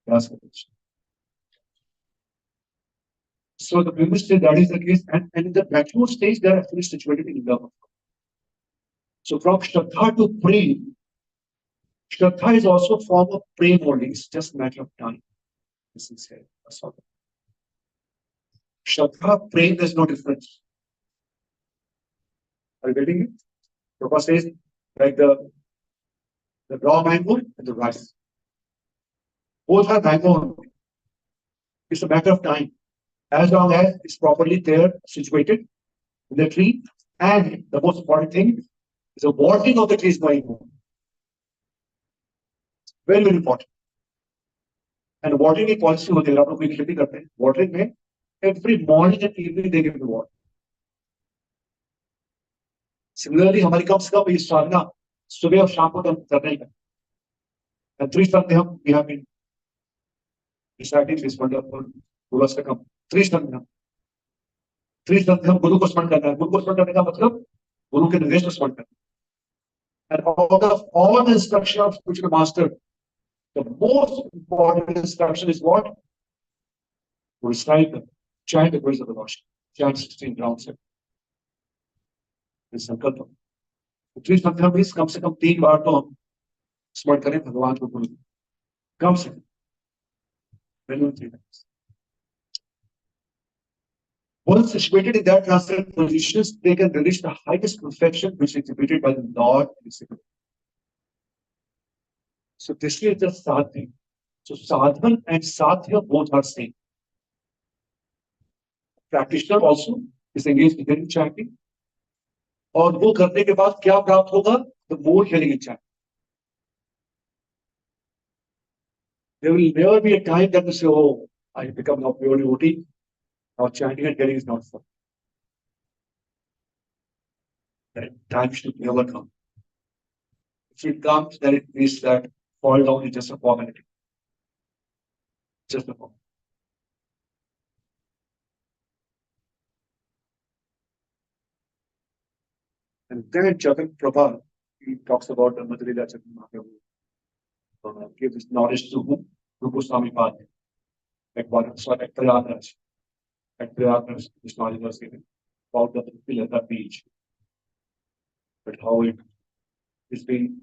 प्रयास करना चाहिए. So the previous stage that is the case, and in the mature stage they are actually situated in love. So from Shraddha to Prem, Shraddha is also a form of praying only. It's just a matter of time. This is here. That's all. Shraddha, praying, there's no difference. Are you getting it? Prabhupada says, like the raw mango and the rice. Both are mango only. It's a matter of time. As long as it's properly there, situated in the tree, and the most important thing is the watering of the tree is going on. Very, very important. And watering की policy होती है, आप लोग कोई खेती करते हैं, watering में every morning and evening they give the water. Similarly, हमारी कम से कम ये साधना सुबह और शाम को तो करना ही है. And three Sandhyam we have been reciting this wonderful Pulastakam. Three Sandhyam गुरु को स्मरण करना है. गुरु को स्मरण करने का मतलब गुरु के निर्देश को स्मरण करना. And out of all the instruction of spiritual master, the most important instruction is what? To recite the chant the words of the Lord. Chant 16 rounds. This संकल्प. Three Sandhyam means कम से कम 3 बार तो हम स्मरण करें भगवान को गुरु. कम से कम. Minimum 3 times. Once situated in that transcendent positions, they can reach the highest perfection which is exhibited by the Lord. So this is the sadhya. So sadhan and sadhya both are same. Practitioner also is engaged in chanting. और वो करने के बाद क्या प्राप्त होगा? The more hearing in chanting. There will never be a time that you say, "Oh, I become now pure devotee. Now chanting and hearing is not fun." That time should never come. If it comes, then it means that fall down is just a formality. Just a formality. And then Jagan Prabha, he talks about the Madhurila Jagan Mahaprabhu. Give this knowledge to whom? Rupa Swami Pad. At Prayagraj. At Prayagraj, this knowledge was given about the pillar, the beach. But how it is being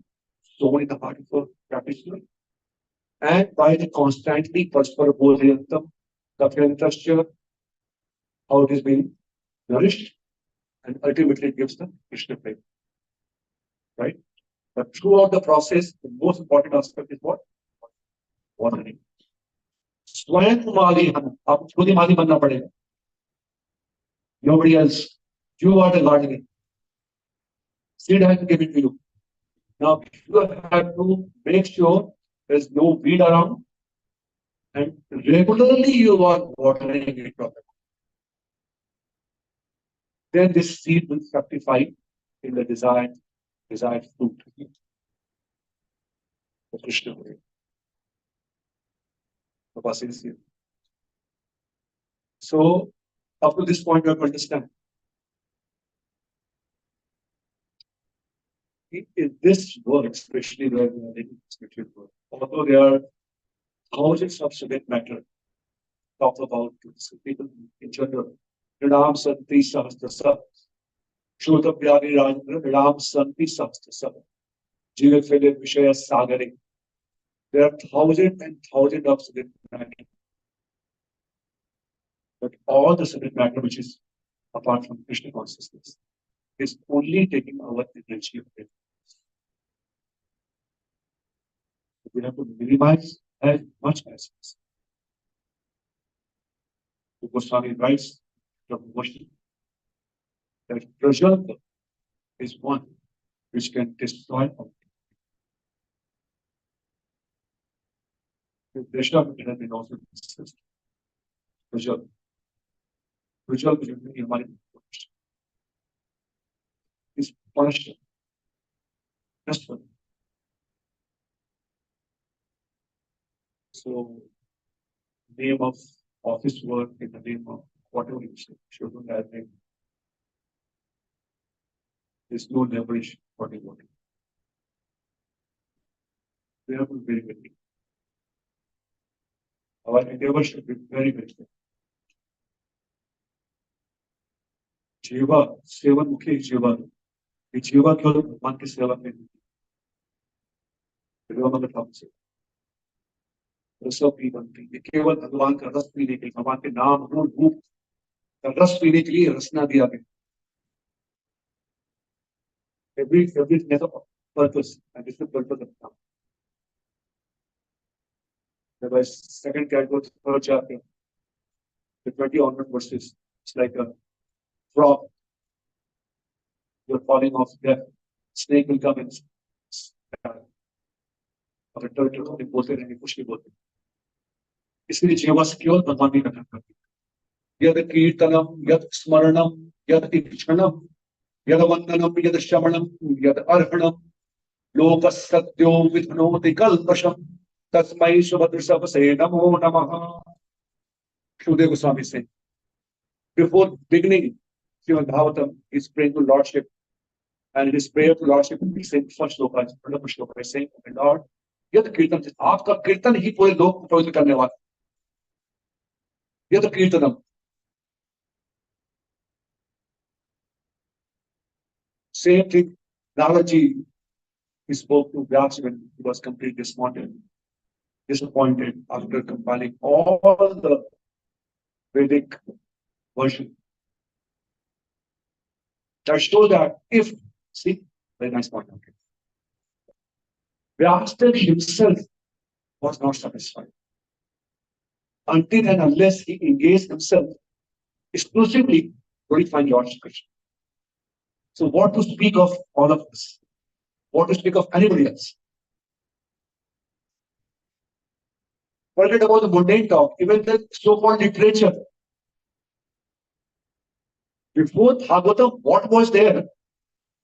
sown in the heart of a practitioner. And by the constantly Parspara Bodhayantam, Tatyantasya, how it is being nourished, and ultimately it gives the Krishna flame. Right? But throughout the process, the most important aspect is what? Watering. स्वयं माली हम, आप खुद ही माली बनना पड़ेगा. Nobody else. You are the gardener. Seed has to give it to you. Now you have to make sure there's no weed around, and regularly you are watering it properly. Then this seed will fructify in the desired fruit. The Krishna way. The passing seed. So up to this point, you have to understand. In this world, especially where we are living spiritual world, although there are thousands of subject matter talked about to people in general, Ram Santi Sahastra Shota Pyari Rajendra, Ram Santi Sahastra Jiva Philip Vishaya Sagari. There are thousands and thousands of subject matter. But all the subject matter which is apart from Krishna consciousness is only taking our energy away. We have to minimize as much as possible. Goswami writes from Moshi that Prajata is one which can destroy all. The Prajata has been also discussed. Prajata which is punishment. Just one. So, name of office work in the name of whatever you say, shouldn't have name. There's no leverage for the body. We have to be very, very. Our endeavor should be very, very good. Jiva, Sevan Mukhi Jiva. The Jiva केवल भगवान की सेवा में रसो P बनती ये केवल भगवान का रस पीने के लिए, भगवान के नाम गुण रूप का रस पीने के लिए रसना दिया गया. Everything has a purpose, and this is the purpose of Nam. The second category, third chapter, the 20 onward verses, it's like a frog. You're falling off death. Snake will come and और turtle को बोलते रहेंगे, कुछ नहीं बोलते. इसलिए जीवा से केवल भगवान की कथा करते. यद कीर्तनम, यद स्मरणम, यद इक्षणम, यद वंदनम, यद श्रवणम, यद अर्हणम, लोक सत्यो विधनोति कल्पशम, तस्मै सुभद्रसवसे नमो नमः. Shukdev Goswami saying, before beginning Srimad Bhagavatam, he's praying to Lordship, and his prayer to Lordship will be saying first shloka, shloka is saying, Lord, यद कीर्तन से आपका कीर्तन ही पूरे लोक को पवित्र करने वाला. यद कीर्तनम. Same thing, Nalaji, he spoke to Vyas when he was completely disappointed after compiling all the Vedic version. That shows that if, see, very nice point. Okay. Vyasdev himself was not satisfied until and unless he engaged himself exclusively glorifying Lord Krishna. So what to speak of all of this? What to speak of anybody else? Forget about the mundane talk, even the so-called literature. Before Bhagavatam, what was there?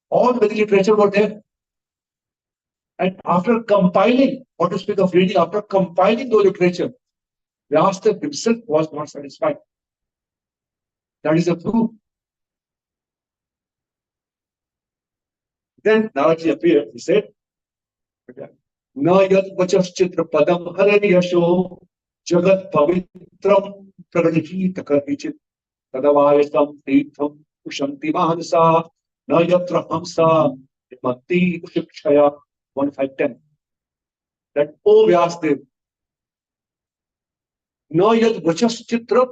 All Vedic literature were there. And after compiling, what to speak of reading, after compiling the literature, Vyasdev himself was not satisfied. That is a proof. Then Naraji appeared, he said, Na yad vachaschitra padam hare yasho jagat pavitram pragadhi takarichit tadavayasam teetham ushanti mahansa na yatra hamsa mati ushikshaya 1510. That, O Vyasdev, na yad vachaschitra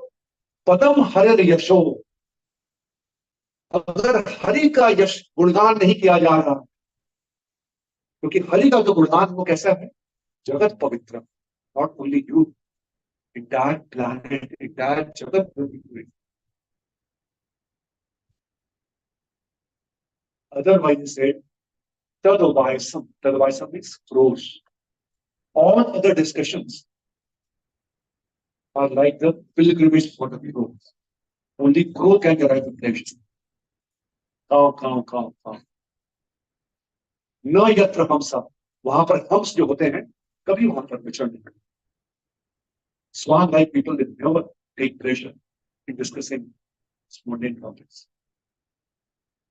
padam hare yasho. अगर हरि का यश गुणगान नहीं किया जा रहा, क्योंकि हरि का जो गुणगान वो कैसा है, जगत पवित्र, not only you, entire planet, entire जगत पवित्र. Otherwise he said, tadvaisam means crows. All other discussions are like the pilgrimage for the crows. Only crow can arrive at pleasure. काव. न यत्र हंसा, वहां पर हंस जो होते हैं कभी वहां पर विचरण नहीं करते. Swan like people, they never take pleasure in discussing mundane topics.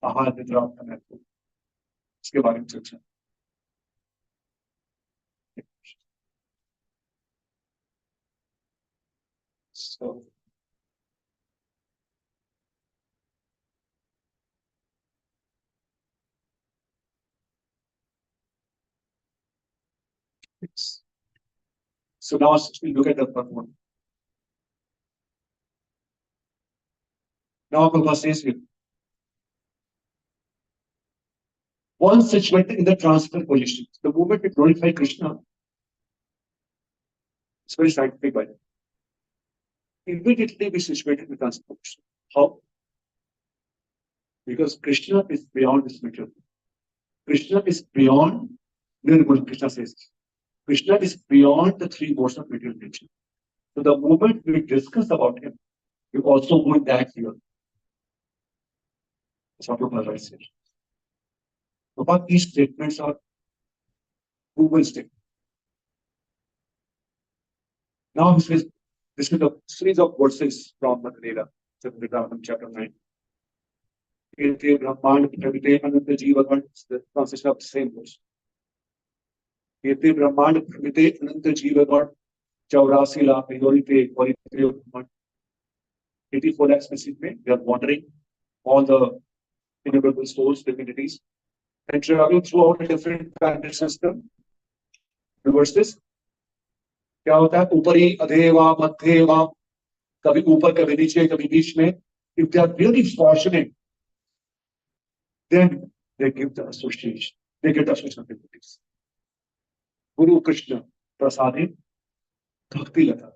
आहार निद्रा महत्व, इसके बारे में चर्चा. So now we look at the third one. Now Prabhupada says here, once situated in the transcendental position, the moment we glorify Krishna, it's very scientific by it. Immediately we situated in the transcendental position. How? Because Krishna is beyond this material. Krishna is beyond, Krishna says, Krishna is beyond the three modes of material nature. So the moment we discuss about him, we also go in that field. That's what Prabhupada said. But these statements are proven statements. Now this is a series of verses from the Veda, chapter 9. The translation of the same verse. Brahmand Pravite Ananta Jivagar Chaurasi Lakh Yorite Korite 84 lakhs species में we are wandering all the innumerable souls, divinities, and traveling throughout a different planet system. Reverse this क्या होता है? ऊपरी, अधेवा, मध्यवा, कभी ऊपर कभी नीचे कभी बीच में. If they are really fortunate, then they give the association, they get association activities. गुरु कृष्ण प्रसादे भक्ति लता,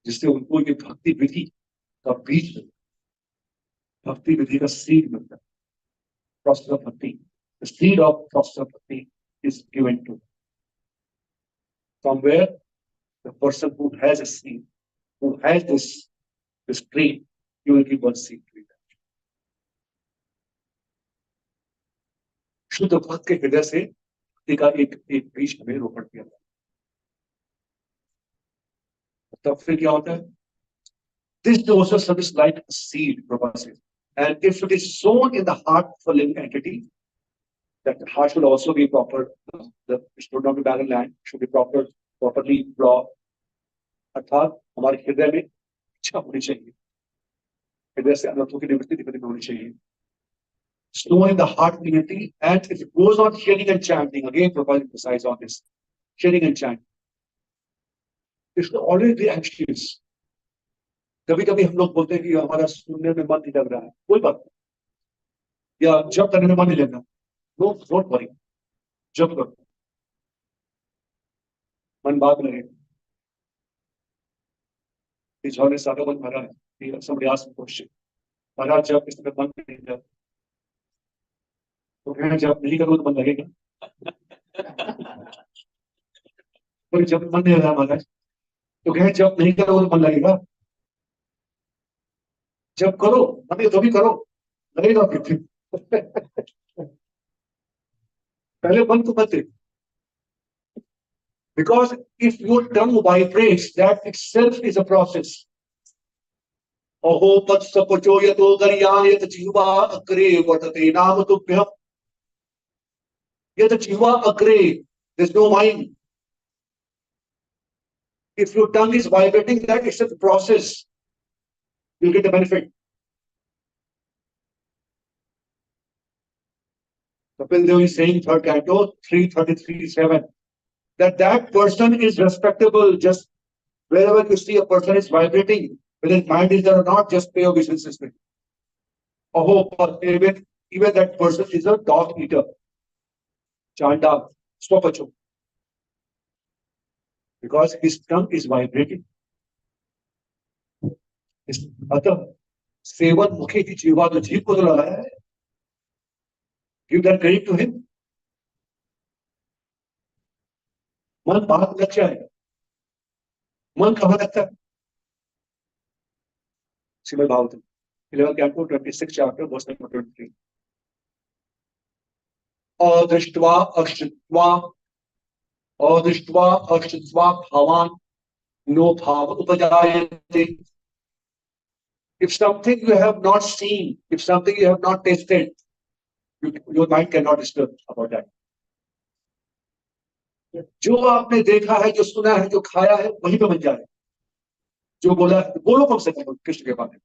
जिससे उनको ये भक्ति विधि का बीज मिलता है, भक्ति विधि का सीड मिलता है. Process of bhakti, the seed of process of bhakti is given to from where the person who has a seed, who has this tree, you will give one seed to it. शुद्ध भक्त के हृदय से भक्ति का एक एक बीज हमें रोपण किया था. तब फिर क्या होता है? This also serves like a seed, Prabhupada says. And if it is sown in the heart of a living entity, that the heart should also be proper. The it should not be barren land, should be properly ploughed. अर्थात हमारे हृदय में इच्छा होनी चाहिए, हृदय से अनर्थों की निवृत्ति होनी चाहिए. Sown in the heart of unity, and if it goes on hearing and chanting, again Prabhupada emphasizes on this, hearing and chanting. It should always be anxious. कभी कभी हम लोग बोलते हैं कि हमारा सुनने में मन नहीं लग रहा है, कोई बात नहीं, या जब करने में मन नहीं लगना, नो डोंट वरी, जब करो, मन बात लगे. झोले सारा मन भरा है. Somebody asked me a question. महाराज जब इसमें मन नहीं लगा, तो कहें जब नहीं करो तो मन लगेगा. और जब मन नहीं लगा महाराज, तो कहें जब नहीं करो तो मन लगेगा. जब करो मन तो भी करो, लगेगा फिर. पहले मन तो मत. Because if your tongue vibrates, that itself is a process. अहो तत्सपचो यतो गर्यान यत जिह्वा अग्रे वर्तते नाम तुभ्यम्. यत जिह्वा अग्रे, there's no mind. If your tongue is vibrating, that is a process. You'll get the benefit. Kapil Dev is saying, third canto, 333:7, that person is respectable. Just wherever you see a person is vibrating, whether his mind is there or not, just pay obeisance to him. Oh, even that person is a dog eater. Chanda, stopacho. Because his tongue is vibrating. अतः seven मुखे की जीवा तो जीव को तो लगाया है. Give that credit to him. मन बात लग जाएगा. मन कहाँ लगता है? Shrimad Bhagavatam 11th canto 26th chapter verse number 23. अदृष्ट्वा अश्रुत्वा भावान नो भाव उपजायते. If something you have not seen, if something you have not tasted, your mind cannot disturb about that. जो आपने देखा है, जो सुना है, जो खाया है, वहीं पे बन जाए. जो बोला बोलो कम से कम कृष्ण के बारे में,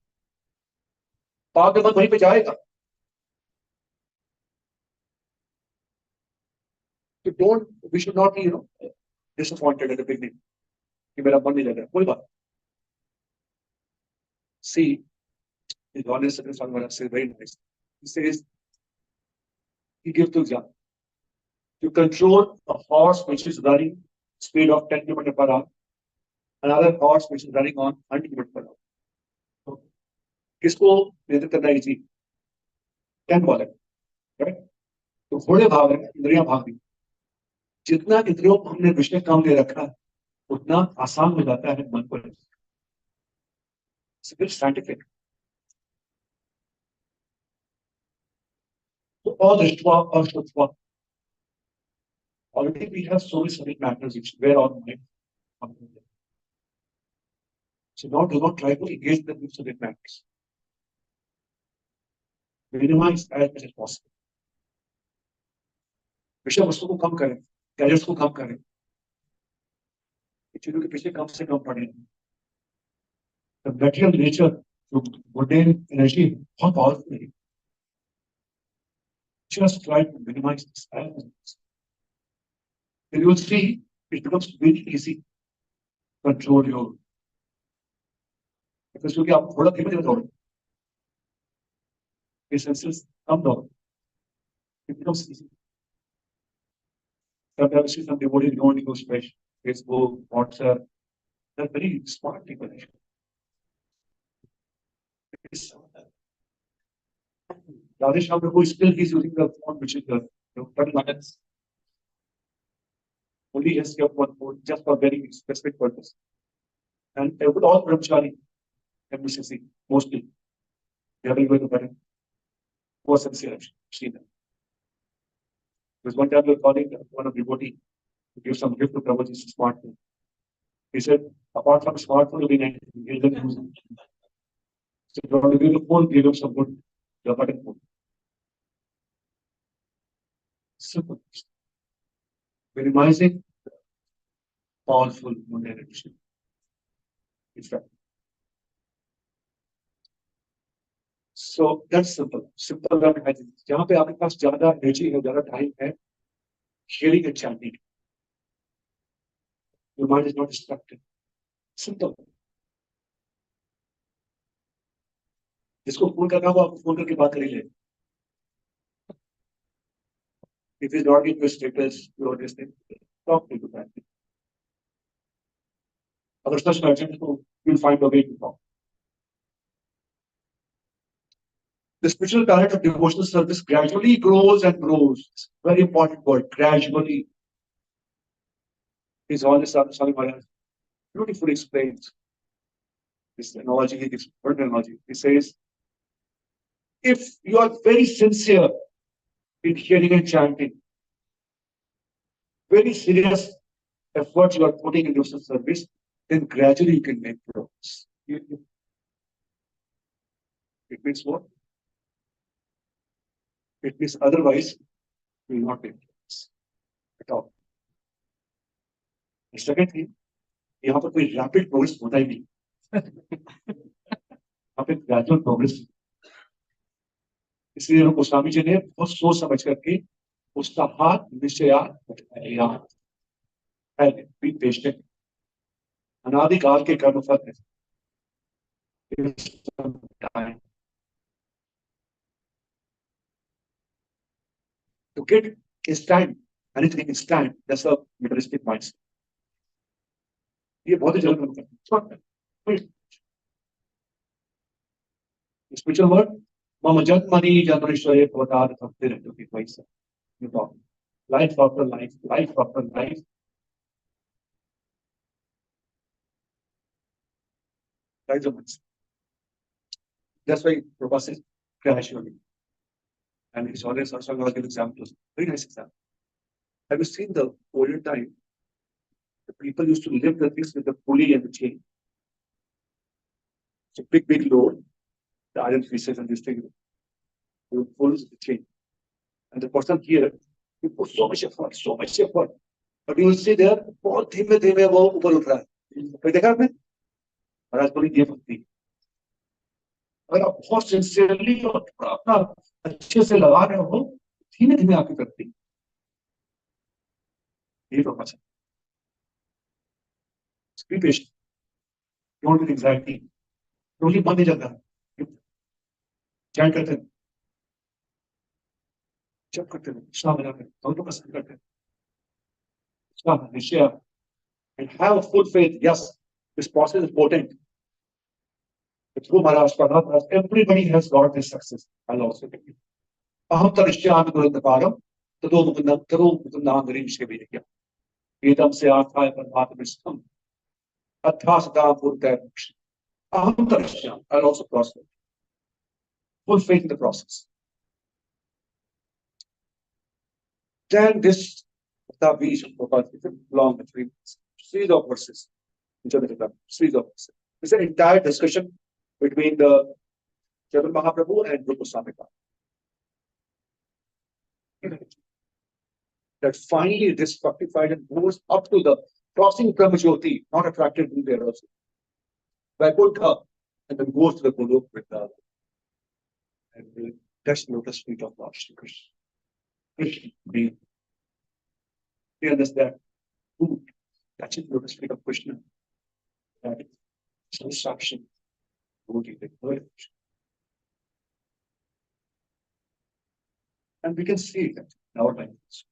बाद में मन वहीं पे जाएगा. So we should not be, disappointed at the beginning. कि मेरा मन नहीं लग रहा, कोई बात. See, the honest Sangha says very nice. He says, he gives the example. You control a horse which is running speed of 10 km per hour, another horse which is running on 100 km per hour. So, किसको नियंत्रित करना easy? 10 ball है, right? तो घोड़े भाग रहे हैं, इंद्रियां भाग रही. जितना इंद्रियों को हमने विषय काम दे रखा है, उतना आसान हो जाता है मन को. It's a bit scientific. So all the already we have so many subject matters which were on mind. So now do not try to engage the new subject matters. Minimize as much as possible. विषय वस्तु को कम करें, gadgets को कम करें, चीजों के पीछे कम से कम पड़े. The material nature, जो mundane energy बहुत powerful है. Just try to minimize this. then you will see it becomes very easy to control your. Because क्योंकि आप थोड़ा धीमे धीमे दौड़ो, ये senses कम दौड़ो, it becomes easy. Sometimes see some devotees don't use Facebook, WhatsApp. They're very smart people. Rajesh Prabhu still he's using the phone which is the 30 minutes. Only has kept one phone just for very specific purpose. And with all brahmachari, MBCC, mostly, they are going to better. Who are sincere, I've seen them. Because one time we were calling one of the devotee to give some gift to Prabhuji's smartphone. He said, apart from smartphone, we need he doesn't use it. So if you want to give the phone, give him some good button phone. Simple. Minimizing powerful mundane addiction. In fact. So that's simple. Simple recognizing. जहाँ पे आपके पास ज़्यादा energy है, ज़्यादा time है, hearing and chanting. Your mind is not distracted. Simple. जिसको phone करना हो आपको फोन करके बात कर ले. If he's not in your status, your destiny, talk to that. अगर such urgent तो you'll find a way to talk. The spiritual talent of devotional service gradually grows and grows. Very important word, gradually. Is all this Swami Maharaj beautifully explains this analogy, this word analogy. He says, if you are very sincere in hearing and chanting, very serious efforts you are putting into service, then gradually you can make progress. It means what? It means otherwise you will not make progress at all. The second thing, यहाँ पर कोई rapid progress होता ही नहीं. यहाँ पे gradual progress. इसलिए हम गोस्वामी जी ने बहुत सोच समझ करके उसका हाथ निश्चयात be patient. अनादिकाल के कर्म फल है. To get instant, anything instant, that's a materialistic mindset. ये बहुत ही जल्द बनता है. Spiritual word, mama janmani janmani prodar bhakti to be twice. You talk. Life after life, life after life. That's why Prabhupada says gradually. And he's always also going to give examples. Very nice example. Have you seen the olden time? The people used to lift the things with the pulley and the chain. It's a big load. The iron pieces and this thing. You pull the chain. And the person here, he put so much effort. But you will see there, बहुत धीमे वो ऊपर उठ रहा है. कोई देखा आपने? महाराज बोली ये भक्ति. अगर आप बहुत सिंसियरली और अपना अच्छे से लगा रहे हो, धीमे आपकी करती. ये तो अच्छा. Be patient. Don't get anxiety. रोली बंद नहीं जाता. चैन करते हैं. जब करते हैं, स्नान बनाते हैं, दोनों का संग करते हैं. स्नान निश्चय. And have a full faith. Yes, this process is potent. Through Maharaj, everybody has got this success. I'll also take it. Aham tarishyaami durandakaram, tado mukundam garim shkevirya. Vedam se athaya parmatamistam. Athasada purtaya. Aham tarishyaami. I'll also prosper. Full faith in the process. Then this vision is a long between series of verses. Series of verses. It's an entire discussion between the Chaitanya Mahaprabhu and Rupa Goswami. That finally this fructified and goes up to the crossing Brahmajyoti, not attracted to there also. Vaikuntha, and then goes to the Golok with the and will touch lotus feet of Lord Shri Krishna. They understand. Ooh, that's it. Lotus feet of Krishna. That is satisfaction. And we can see that in our lives.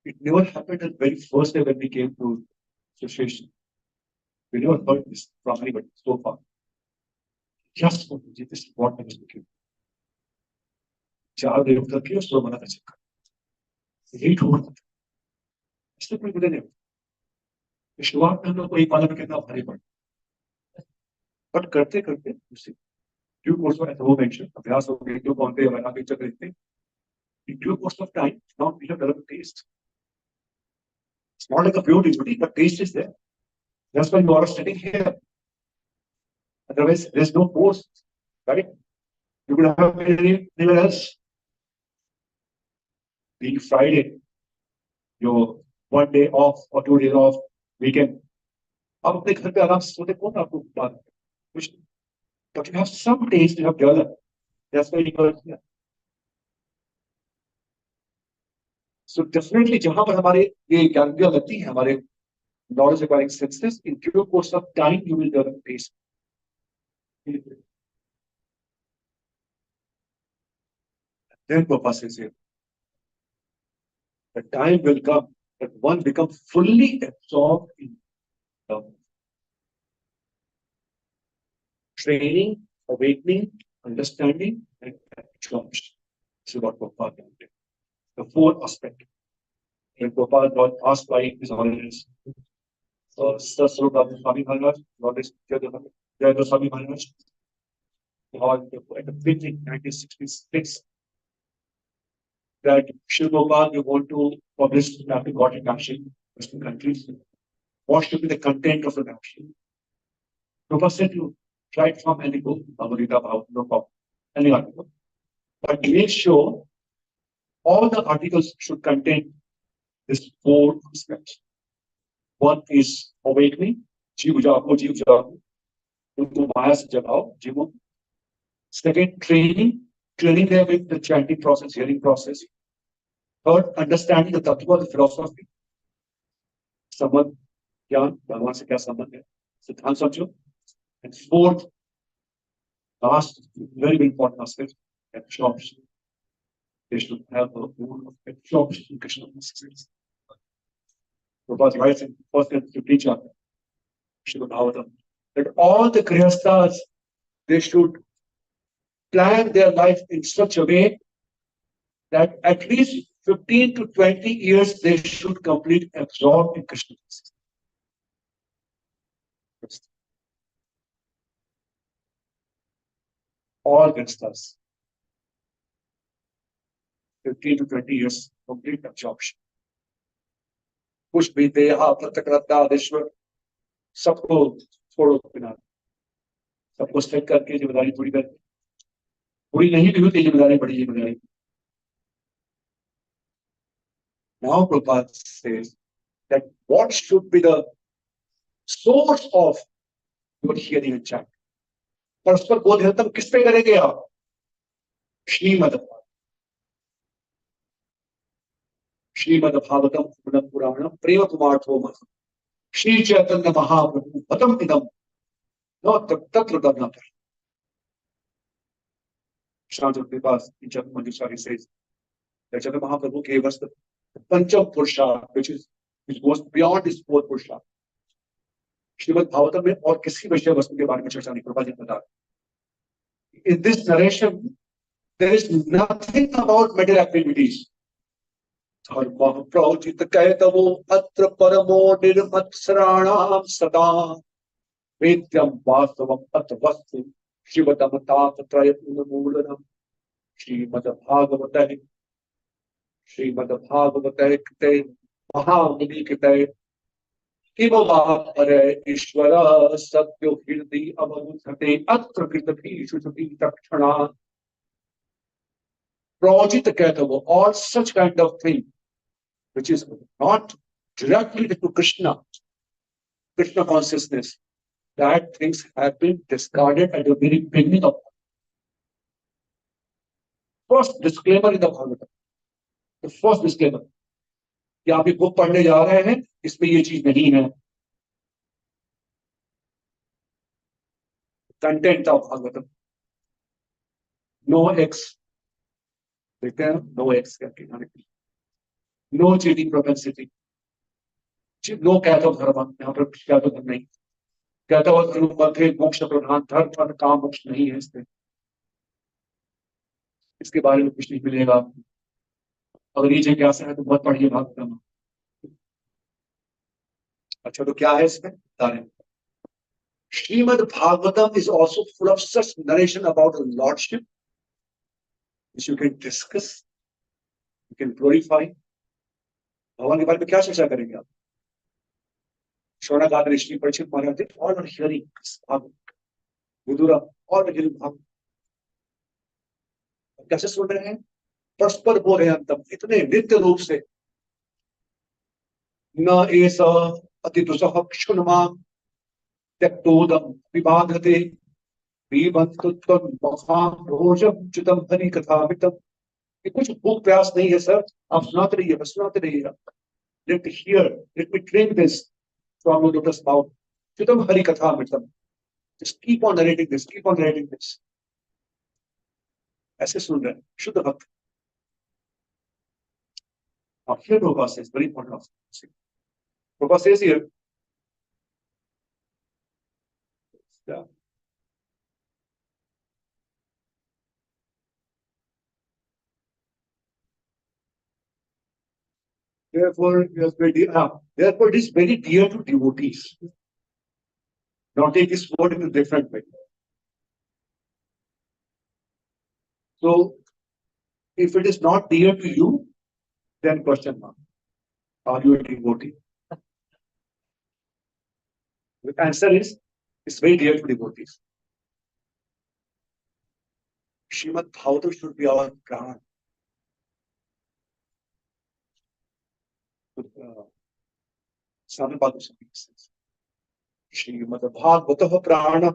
It never happened the very first day when we came to association. We never heard this from anybody so far. Just for this is what I was looking for. 4 day उतर के उसको बना था चक्कर यही ढूंढ था इससे कोई मुझे नहीं शुरुआत में हम लोग को एक पालन करना भारी पड़ा बट करते करते उसी ड्यू कोर्स ऑफ वो मेंशन अभ्यास हो गया जो कौन पे बना के चक्कर इतने in due course of time now we have developed taste. It's not like a pure beauty but taste is there. That's why you are sitting here. Otherwise there's no force, right? You could have been anywhere else. Being Friday, your 1 day off or 2 days off, weekend. आप अपने घर पे आराम से सोते कौन आपको बात कुछ नहीं. But you have some taste you have developed. That's why you are here. So definitely जहां पर हमारे ये ज्ञानियां लगती हैं हमारे knowledge acquiring senses, in due course of time you will develop taste. Then Papa says here, the time will come that one becomes fully absorbed in training, awakening, understanding, and absorption. This is what Prabhupada did. The 4th aspect. When Prabhupada got asked by his audience, Sir Swami Maharaj, Lord Jayadeva Swami Maharaj, at the beginning 1966, that Sri Prabhupada, we want to publish the Bhagavad-Gita in Western countries. What should be the content of the caption? Prabhupada said you write from any book, Bhagavad-Gita, no problem, any article. But make sure all the articles should contain these 4 aspects. One is awakening, Jiv Jago, unko Maya se jagao, Jivo. Second, training them with the chanting process, hearing process. Third, understanding the tattva, the philosophy. Samad, Gyan, Bhagwan se kya samad hai, Siddhant samjho. And 4th, last, very, very important aspect, absorption. They should have a mood of absorption in Krishna consciousness. Prabhupada writes in first to teach us, Srimad Bhagavatam, that all the Grihasthas, they should plan their life in such a way that at least 15 to 20 years they should complete absorbed in Krishna consciousness. All Grihasthas. 15 to 20 years complete absorption. कुछ भी देहा प्रत्यक्रतादेश्वर सबको छोड़ो किनारे सबको set करके जिम्मेदारी पूरी करके पूरी नहीं भी होती जिम्मेदारी बड़ी जिम्मेदारी. Now Prabhupada says that what should be the source of your hearing and chanting. परस्पर बोधयतम किस पे करेंगे आप? श्रीमद् भागवतम पुराणम प्रेम कुमार्थो मत श्री चैतन्य महाप्रभु पदम इदम न तत्र दर्ना पर. Srimad Prabhupada in Manjushari says that Chaitanya Mahaprabhu gave us the Pancham Purusha, which goes beyond this 4th Purusha. Srimad Bhagavatam में और किसी विषय वस्तु के बारे में चर्चा नहीं प्रभुपाद जी बता. In this narration, there is nothing about material activities. धर्म प्रोचित कैतवो अत्र परमो निर्मत्सराणाम सदा वेद्यम वास्तवम अत वस्तु शिवतम तापत्रय मूलनम. श्रीमद्भागवते कृते महामुनि कृते किम वा परे ईश्वर सत्यो हृदि अवमुच्यते अत्र कृतभीषु तक्षणा. Prajit Kaitava, all such kind of thing which is not directly to Krishna consciousness, that things have been discarded at the very beginning of first disclaimer in the Bhagavatam. The first disclaimer. कि आप एक book पढ़ने जा रहे हैं, इसमें ये चीज नहीं है। Content of Bhagavatam, no X, देखते हैं नो एक्स करके, नो चीटिंग प्रोपेंसिटी, नो कैथो धर्म, यहाँ पर कैथो धर्म नहीं, कहता हुआ मोक्ष प्रधान धर्म पर काम मोक्ष नहीं है इसमें, इसके बारे में कुछ नहीं मिलेगा आपको। अगर ये जिज्ञासा है तो बहुत पढ़िए भागवतम। अच्छा, तो क्या है इसमें बता रहे हैं। Srimad Bhagavatam is also full of such narration about the Lordship, which you can discuss, you can glorify. भगवान के बारे में क्या चर्चा करेंगे आप? शौनकादि ऋषि परीक्षित महाराज, all are hearing this Bhagavad. Vidura, all are hearing Bhagavad. कैसे सुन रहे हैं? परस्पर बोल रहे हैं अंतम, इतने नित्य रूप से। न ऐसा अति दुसह क्षुण्मा त्यक्तोदम विबाधते भोजम हरि कथामितम। ये कुछ भूख प्यास नहीं है सर, आप सुनाते रहिए, बस सुनाते रहिएगा। Let hear, let me drink this from your lotus mouth, चितम हरि कथामितम। Just keep on narrating this, keep on narrating this. ऐसे सुन रहे हैं शुद्ध भक्त। अब here Prabhupada says, very important. Prabhupada says here, yeah. Therefore, therefore, it is very dear to devotees. Now take this word in a different way. So, if it is not dear to you, then question mark. Are you a devotee? The answer is, it's very dear to devotees. Srimad Bhagavatam should be our Pran. Srimad Bhagavatam Prana,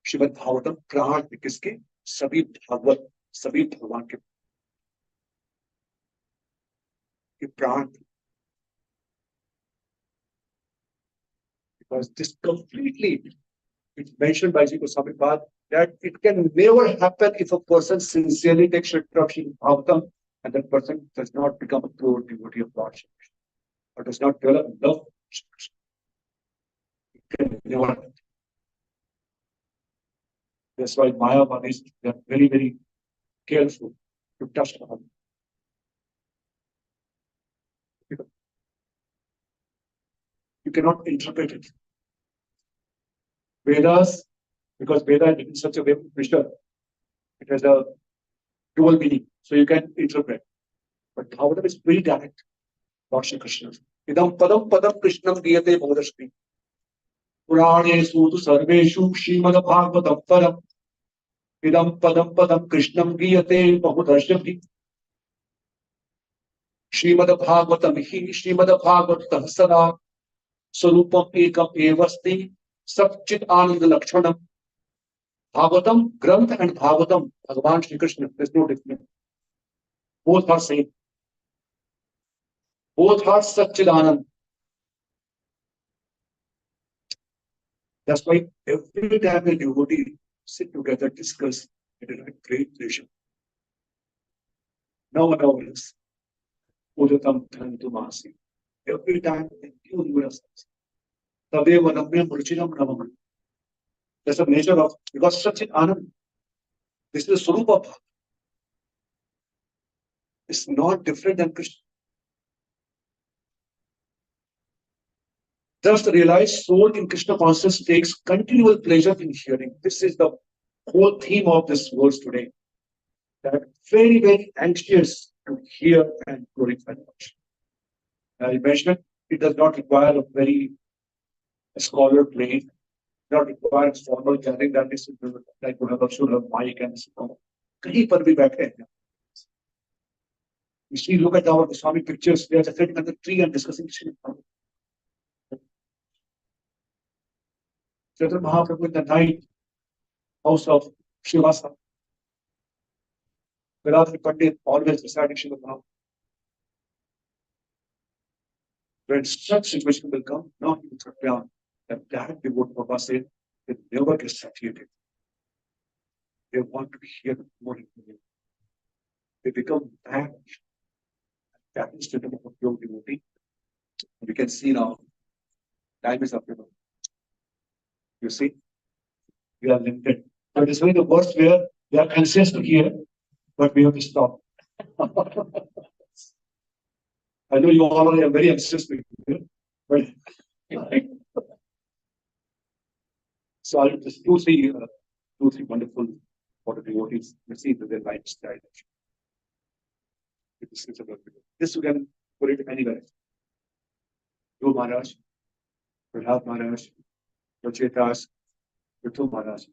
Srimad Bhagavatam Pran, किसके? सभी भागवत, सभी भगवान के प्राण। Because this completely, it's mentioned by Ji Goswami Pad that it can never happen if a person sincerely takes shelter of Srimad Bhagavatam and that person does not become a pure devotee of Lord Shri Krishna, or does not develop love. It can never happen. That's why Mayavadis, they are very, very careful to touch Bhagavatam. You cannot interpret it. Vedas, because Veda is in such a way, Krishna, it has a dual meaning, so you can interpret. But Bhagavatam is very direct. Lord Shri Krishna. Idam padam padam Krishnam giyate bodhashmi. Puraneshu tu sarveshu Srimad Bhagavatam param. Idam padam padam Krishnam giyate bodhashmi. Srimad Bhagavatam hi Srimad Bhagavatam sada Sarupam ekam evasti Satchit Anand Lakshanam. Bhagavatam, Granth and Bhagavatam, Bhagavan Shri Krishna, there's no difference. Both are same. Both are Satchit Anand. That's why every time a devotee sit together, discuss, it is a great pleasure. No one else. Udatam Dhantumasi. Every time they give us. Tadeva Namya Murchinam Namam. That's the nature of, because Satchit Anand, this is the Surupa Bhakti. It's not different than Krishna. Thus, the realized soul in Krishna consciousness takes continual pleasure in hearing. This is the whole theme of this verse today. That very, very anxious to hear and glorify the Lord. I mentioned it does not require a very scholar brain, does not require formal gathering that is like whatever should have mic and so on. कहीं पर भी बैठे हैं. You see, look at our Swami pictures. They are sitting under the tree and discussing Srimad. Chaitanya Mahaprabhu in the night house of Shivasa. Vedatri Pandit always reciting Srimad Bhagavatam. When such situation will come, now you will down. That devotee Papa said, they never get satiated. They want to hear more information. They become that. That is the type of pure devotee. We can see now, time is up. You see, we are limited. So this way the words where we are conscious to hear, but we have to stop. I know you all are very anxious to hear, but so I'll just two, three wonderful for the devotees. Let's see that their lifestyle. This you can put it anywhere. Guru Maharaj, Prahlad Maharaj, Rachetas, Vithu Maharaj,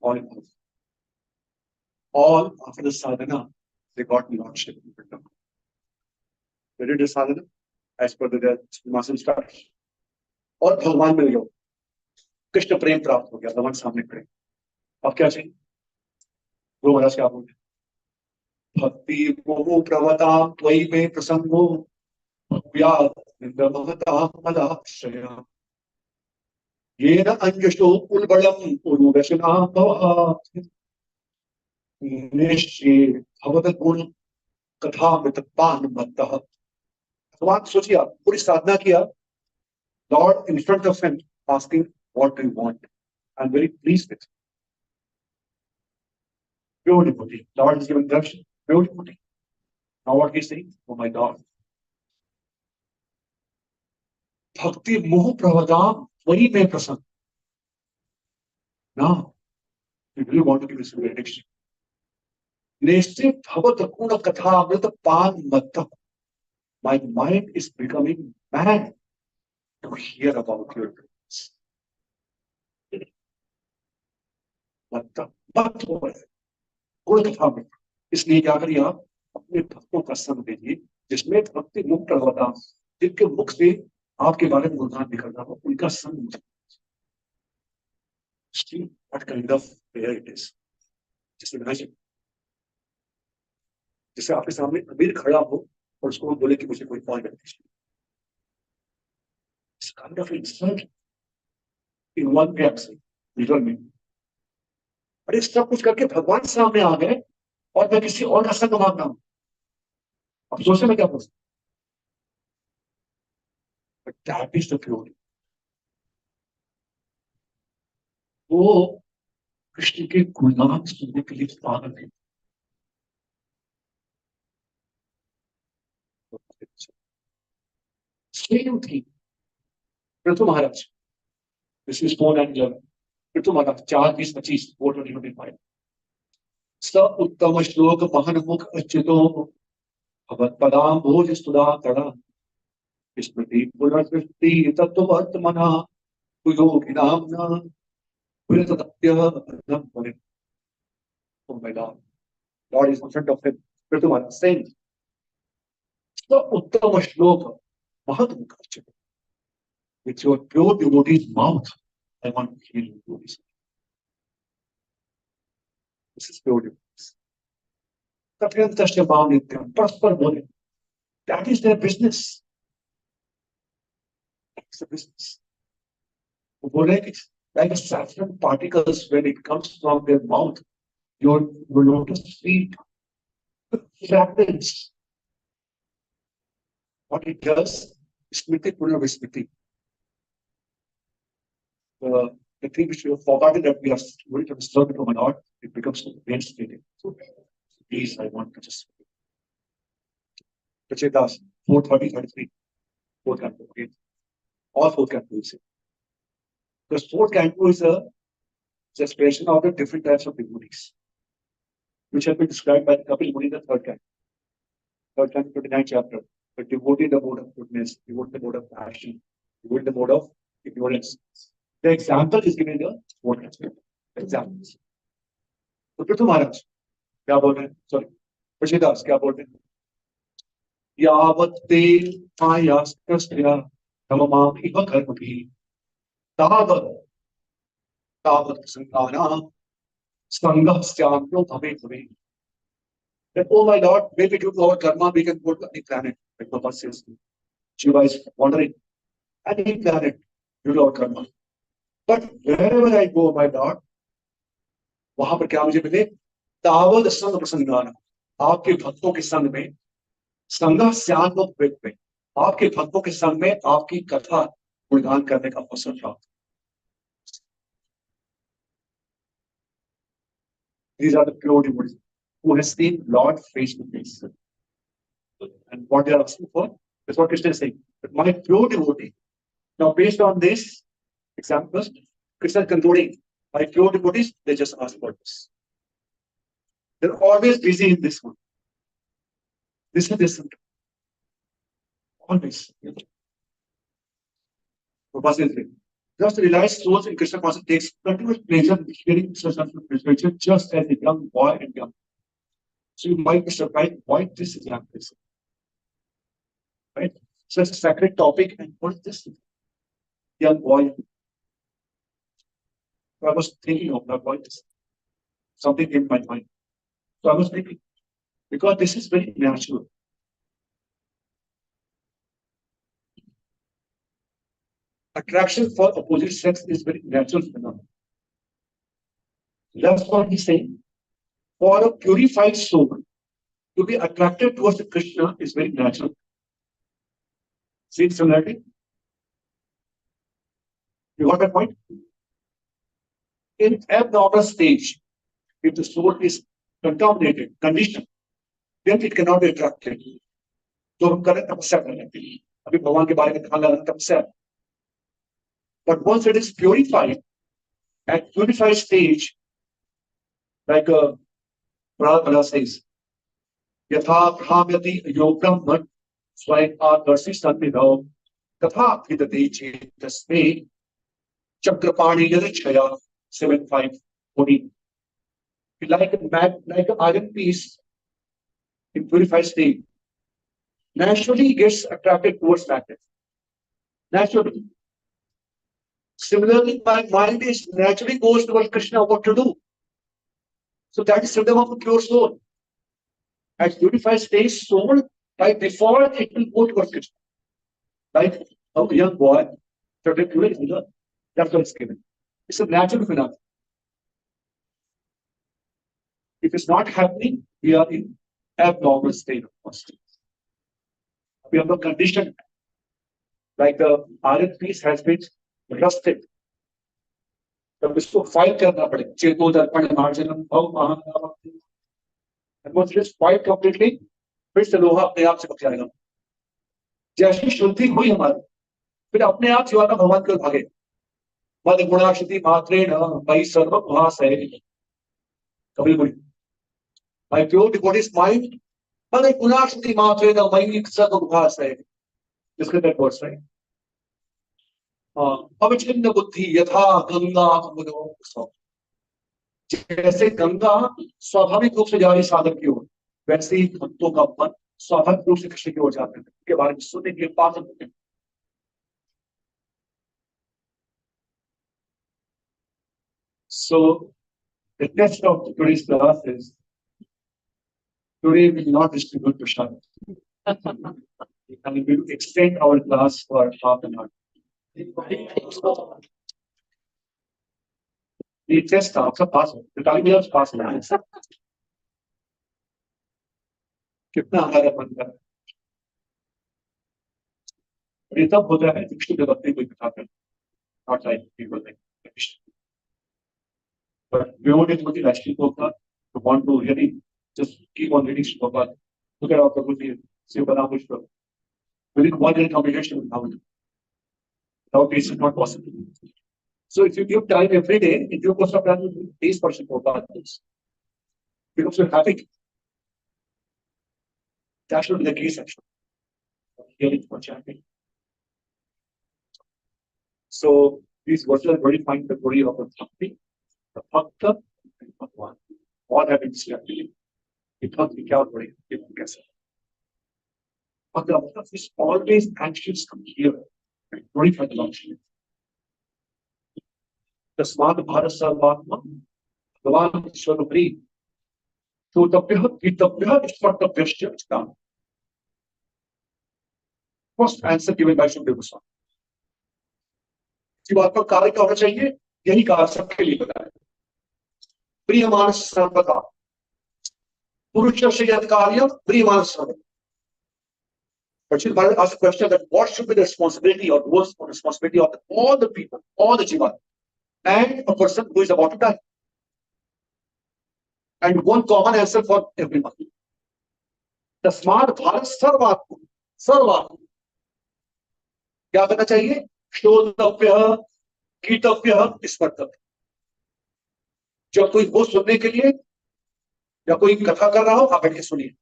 all after the sadhana, they got lordship. They did the sadhana as per the muscle start. और भगवान मिल गया, कृष्ण प्रेम प्राप्त हो गया, भगवान सामने खड़े. अब क्या चाहिए? गुरु महाराज क्या बोलते? भक्ति मोह प्रवताम त्वयि मे प्रसंगो भव्यात् निंदमहतां मदाश्रया येन अंजसो उल्बलम् उर्वशनां भवात् निश्चये भवत गुण कथामृत पान मत्तः. भगवान सोचिए, आप पूरी साधना किया, Lord in front of him asking, what do you want? I'm very pleased with it. Pure devotee. Lord is giving direction. Pure devotee. Now what he's saying? Oh my God. Bhakti moh pravadam twayi me prasad. Now, we really want to give this benediction. Neshte bhavat guna katha amrita pan matta. My mind is becoming mad to hear about your grace. मत हो रहा है गुण कथा में. इसलिए क्या करिए, आप अपने भक्तों का संग दीजिए जिसमें भक्ति मुक्त होता, जिनके मुख से आपके बारे में गुणगान निकलना हो, उनका संग मुझे. What kind of prayer it is? Just imagine. जैसे आपके सामने अमीर खड़ा हो और उसको बोले कि मुझे कोई पॉइंट दीजिए. It's kind of insult in one way. Literally. अरे सब कुछ करके भगवान सामने आ गए और मैं किसी और का संग मांग रहा हूं. अब सोचे मैं क्या बोल सकता. But that is the purity. वो कृष्ण के गुणगान सुनने के लिए पागल है. Same thing. Prithu Maharaj. This is 411. Prithu महाराज 4:20-25 4:25. स उत्तम श्लोक महन मुख अच्युतो भगवत पदाम भोज स्तुदा तड़ा स्मृति पुनर्सृष्टि तत्वर्तमना योगिनाम्ना विरतत्य नम. Oh my God. Lord is in front of him. Prithu Maharaj saying, स उत्तम श्लोक महन मुख अच्युतो. With your pure devotee's mouth, I want to hear you do this. This is pure devotees. That is their business. That's the business. Like a saffron particles, when it comes from their mouth, your lotus feet, fragments. What it does, smriti puna vismriti. The thing which we have forgotten that we are going to serve it from an art, it becomes painstaking. So please, I want to just. Rachetas, 4:30-33. Fourth canto, okay? All fourth canto is it. Because fourth canto is a expression of the different types of devotees, which have been described by Kapil Muni in the third canto. Third canto, 29th chapter. The devotee in the mode of goodness, devotee in the mode of passion, devotee in the mode of ignorance. The example is given in the fourth canto. Examples. तो पृथु महाराज क्या बोल रहे हैं? Sorry, प्रशिदास क्या बोल रहे हैं? यावत्ते आयास्तस्या तममाम इव कर्मभिः तावत् संगानां संगः स्याम्यो भवे भवे. That, oh my Lord, maybe due to our karma we can go to any planet. Like Papa says, Shiva is wandering. any planet due to our karma. But wherever I go, my Lord, वहां पर क्या मुझे मिले? तावद संग प्रसंगान, आपके भक्तों के संग में, संगा स्यान में, आपके भक्तों के संग में आपकी कथा गुणगान करने का अवसर प्राप्त. These are the pure devotees who has seen Lord face to face. And what they are asking for is what Krishna is saying. But my pure devotee. Now, based on this examples, Krishna is concluding, my pure devotees, they just ask for this. They're always busy in this one. This is this. Always. Just realize souls in Krishna consciousness takes continuous pleasure in hearing such literature, just as a young boy and young. So you might be surprised why this example is. Right? So it's a sacred topic, and what is this? Young boy. So I was thinking of that, why this? Something came in my mind. So I was thinking, because this is very natural. Attraction for opposite sex is very natural phenomenon. That's what he's saying. For a purified soul to be attracted towards Krishna is very natural. See the similarity? You got that point? In abnormal stage, if the soul is contaminated, conditioned, then it cannot be attracted. So हम करें तपस्या करने के लिए. अभी भगवान के बारे में ध्यान लगाना तपस्या. But once it is purified, at purified stage, like Prabhupada says, यथा भ्राम्यति योगम मन स्वयं आदर्शी सन्निधौ तथा विदते चेतस्मे Chakrapani यदक्षया 7:5-14. Like an iron piece in purified state, naturally gets attracted towards magnet. Naturally. Similarly, my mind is naturally goes towards Krishna, what to do. So that is rhythm of a pure soul. At purified state, soul by default it will go towards Krishna. Like a young boy, that's what it's given. It's a natural phenomenon. If it's not happening, we are in abnormal state of consciousness. We have a condition like the iron piece has been rusted. तब इसको fight करना पड़ेगा. चेतो दर्पण मार्जनम भव Mahanama. And once it is fight completely, फिर से लोहा अपने आप से बच जाएगा. जैसी शुद्धि हुई हमारी, फिर अपने आप जीवात्मा भगवान की ओर भागे. मद गुणाशुद्धि मात्रेण मयि सर्व भासते. कभी बोली, my pure devotee's mind, मद गुणाशुद्धि मात्रेण मयि सर्व भासते. Just get that words right. अवचिन्न बुद्धि यथा गंगा मुनो. जैसे गंगा स्वाभाविक रूप से जा रही साधक की ओर, वैसे ही भक्तों का मन स्वाभाविक रूप से कृष्ण की ओर जाते हैं. के बारे में सुनने के पास होते हैं. So the test of today's class is, today we will not distribute prasad. And we will extend our class for half an hour. The test आपका पास हो, the time is पास हो. कितना हमारा मन कर. ये तब होता है कृष्ण भक्ति को दिखाते हैं. Not like people like Krishna. But beyond it, what actually Prabhupada, to want to really just keep on reading Prabhupada. Look at our Prabhuji, Sivanam Pushpa. Within 1 year communication with Prabhupada. Without this is not possible. So if you give time every day, in due course of time, these person Prabhupada is. Because you're happy. That should be the case actually. Hearing for chanting. So these verses are very fine the glory of the Bhakti. The Bhakta and Bhagwan. All have been selected. Because we can't worry, people can say. But the Bhakta is always anxious to hear and glorify the Lord. The smart Bharat Sarvatma, Bhagavan Ishwarapri. So the Pitapya is what the question is done. First answer given by Shukdev Goswami. जीवात्मक कार्य क्या होना चाहिए? यही कार्य सबके लिए बताया। प्रिय मानस सर्वदा, पुरुष से यद कार्य प्रिय मानस सर्वदा। But Sri Bhagavad asked the question that what should be the responsibility or roles or responsibility of all the people, all the jiva, and a person who is about to die. And one common answer for everyone. तस्मात् भारत सर्वात्म, सर्वात्म क्या करना चाहिए? श्रोतव्य, कीर्तव्य, स्मर्तव्य। जब कोई हो सुनने के लिए या कोई कथा कर रहा हो, आप बैठ के सुनिए।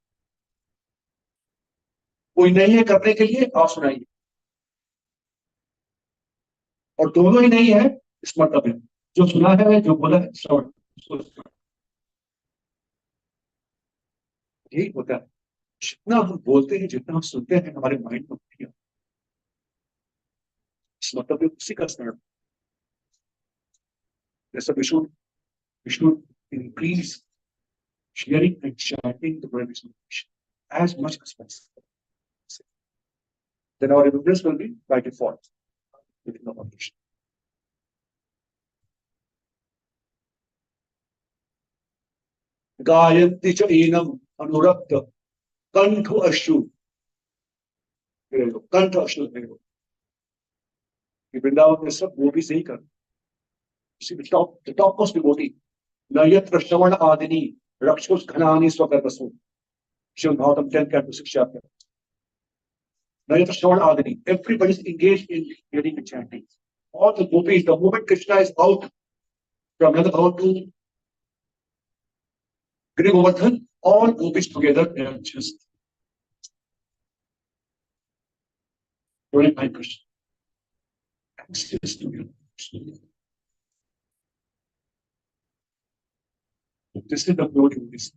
कोई नहीं है करने के लिए, आप सुनाइए। और दोनों ही नहीं है, स्मर्तव्य। जो सुना है, जो बोला है, श्रवण। यही होता है। जितना हम बोलते हैं, जितना हम सुनते हैं, हमारे माइंड में होती है। स्मर्तव्य उसी का स्मरण। जैसा Vishnu increase sharing and chanting the Glorification as much as possible. Then our remembrance will be by default within the operation. गायन्ति च एनम अनुरक्त कंठ अश्रु, कंठ अश्रु वृंदावन में सब वो भी सही कर। the topmost devotee, नयत्र Shravan Adini रक्षुष घनानि स्वगर्भसु, Srimad Bhagavatam 10 chapter 6 chapter. Nayatra Shravan Adini, everybody is engaged in hearing and chanting. All the gopis, the moment Krishna is out from Nanda Bhavan to Giri Govardhan, all gopis together, they are just glorifying Krishna. Access to him. This is the glory of this.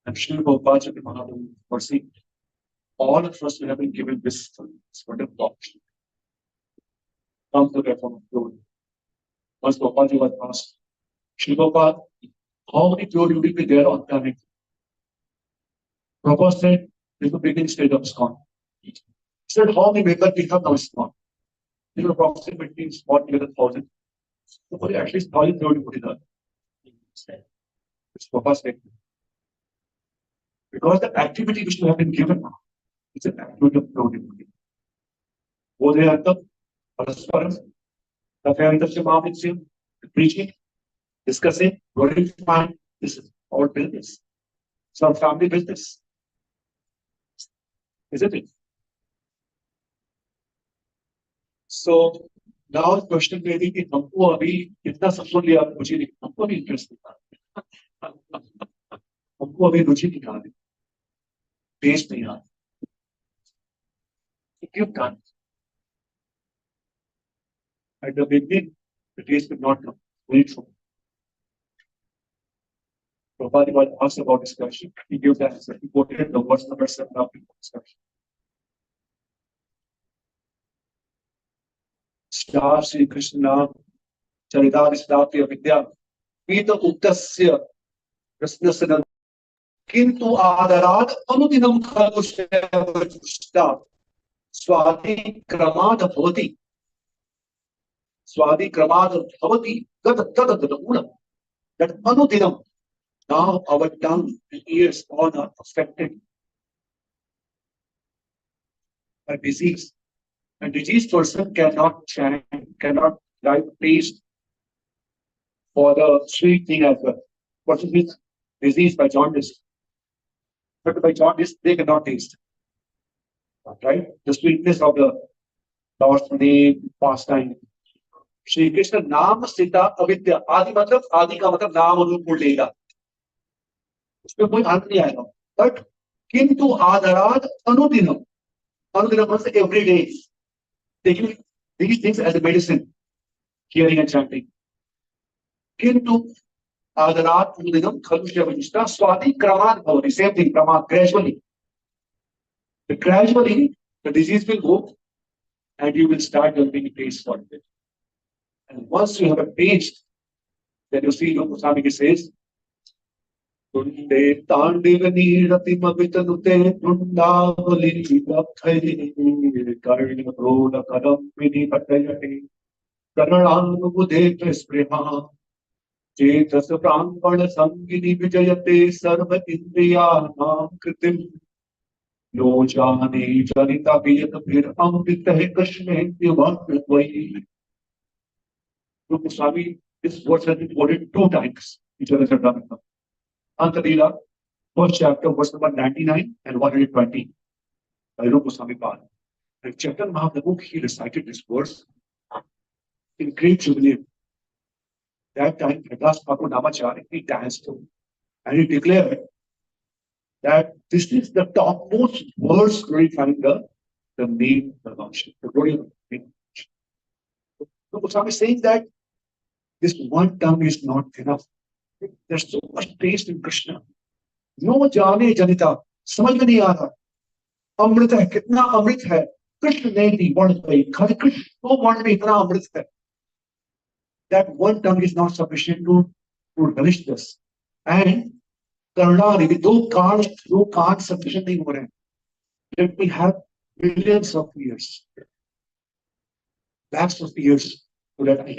And Sri Prabhupada Mahaprabhu foresee all of us have been given this wonderful option. Come to the form of glory. Once Prabhupada was asked, Sri Prabhupada, how many glory will be there on planet? Prabhupada said, in the beginning stage of ISKCON. He said, how many members we have now ISKCON? You know, approximately what near 1,000. So at least 1,000 glory would be there. It's Prabhupada's statement. Because the activity which we have been given now, it's an activity of glory. Bodhayanta, Parasparam, the preaching, discussing, glorifying, this is all business. Some family business. Isn't it? So now the question may be कि हमको अभी इतना सब सुन लिया, मुझे नहीं, हमको भी इंटरेस्ट नहीं, हमको अभी रुचि नहीं आ रही, टेस्ट नहीं आ रही। You've done. At the beginning, the taste did not come. Wait for it. Prabhupada was asked about discussion. He gave the answer. He quoted the verse number 7 of the discussion. Star Sri Krishna Charitadishtapya Vidya Pita Uktasya Krishna Kintu Adarad Anudinam Khalushya Swati Kramad Bhavati Swadi Kramad Bhavati Gata that Anudinam. Now our tongue and ears all are affected by disease. And diseased person cannot chant, cannot taste for the sweet thing as well. What is this? Disease by jaundice. But by jaundice, they cannot taste. Right? The sweetness of the Lord's name, pastime. Shri Krishna Naam Sita Avidya. Adi ka matlab naam रूप बोल लेगा. उसमें कोई अंत नहीं आएगा. But किंतु आदराद अनुदिनम. अनुदिनम means every day. Taking these things as a medicine, hearing and chanting. Kintu Adarat Udinam Khalushya Vajishta Swati Kramad Bhavati. Same thing, Kramad, gradually. Gradually, the disease will go and you will start developing a taste for it. And once you have a taste, then you see, Goswami says, Tunde Tandiv Nirati Mavitanute Tundavali Karna Roda Kadam Mini Patayati. करणानुदेत स्पृहा चेतस प्रांगण संगिनी विजयते सर्व इंद्रियाणां कृतिम no जाने जनिता वियत फिर अमृत है कृष्ण वही. Swami, this verse has been quoted 2 times. Antadila, first chapter, verse number 99 and 120. By Rupa Swami Pal. And Chaitanya Mahaprabhu, he recited this verse in great jubilee. That time, Prakash Thakur Namacharya, he danced and he declared that this is the topmost verse glorifying the name of the glory of the name. So Swami is saying that this one tongue is not enough. There's so much taste in Krishna. No जाने जनिता समझ में नहीं आ रहा. अमृत है, कितना अमृत है. कृष्ण ने दी वर्ण गई, खाली कृष्ण तो वर्ण में इतना अमृत है. That one tongue is not sufficient to relish this. And कर्णारी दो कान sufficient नहीं हो रहे. Let me have millions of years, lakhs of years, so that I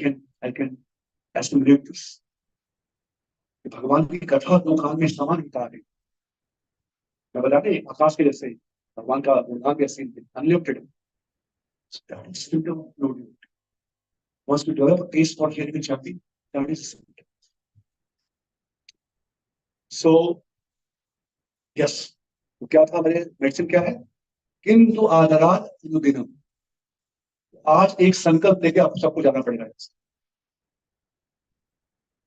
can assimilate this. भगवान की कथा दो कान में समान हिता है. मैं बताते आकाश के जैसे भगवान का गुणगान भी ऐसे unlimited. Once we develop a taste for hearing and chanting, that is simple. So yes, तो क्या था मेरे मेडिसिन क्या है? किंतु आदरात दिनम. आज एक संकल्प लेके आपको सबको जाना पड़ेगा.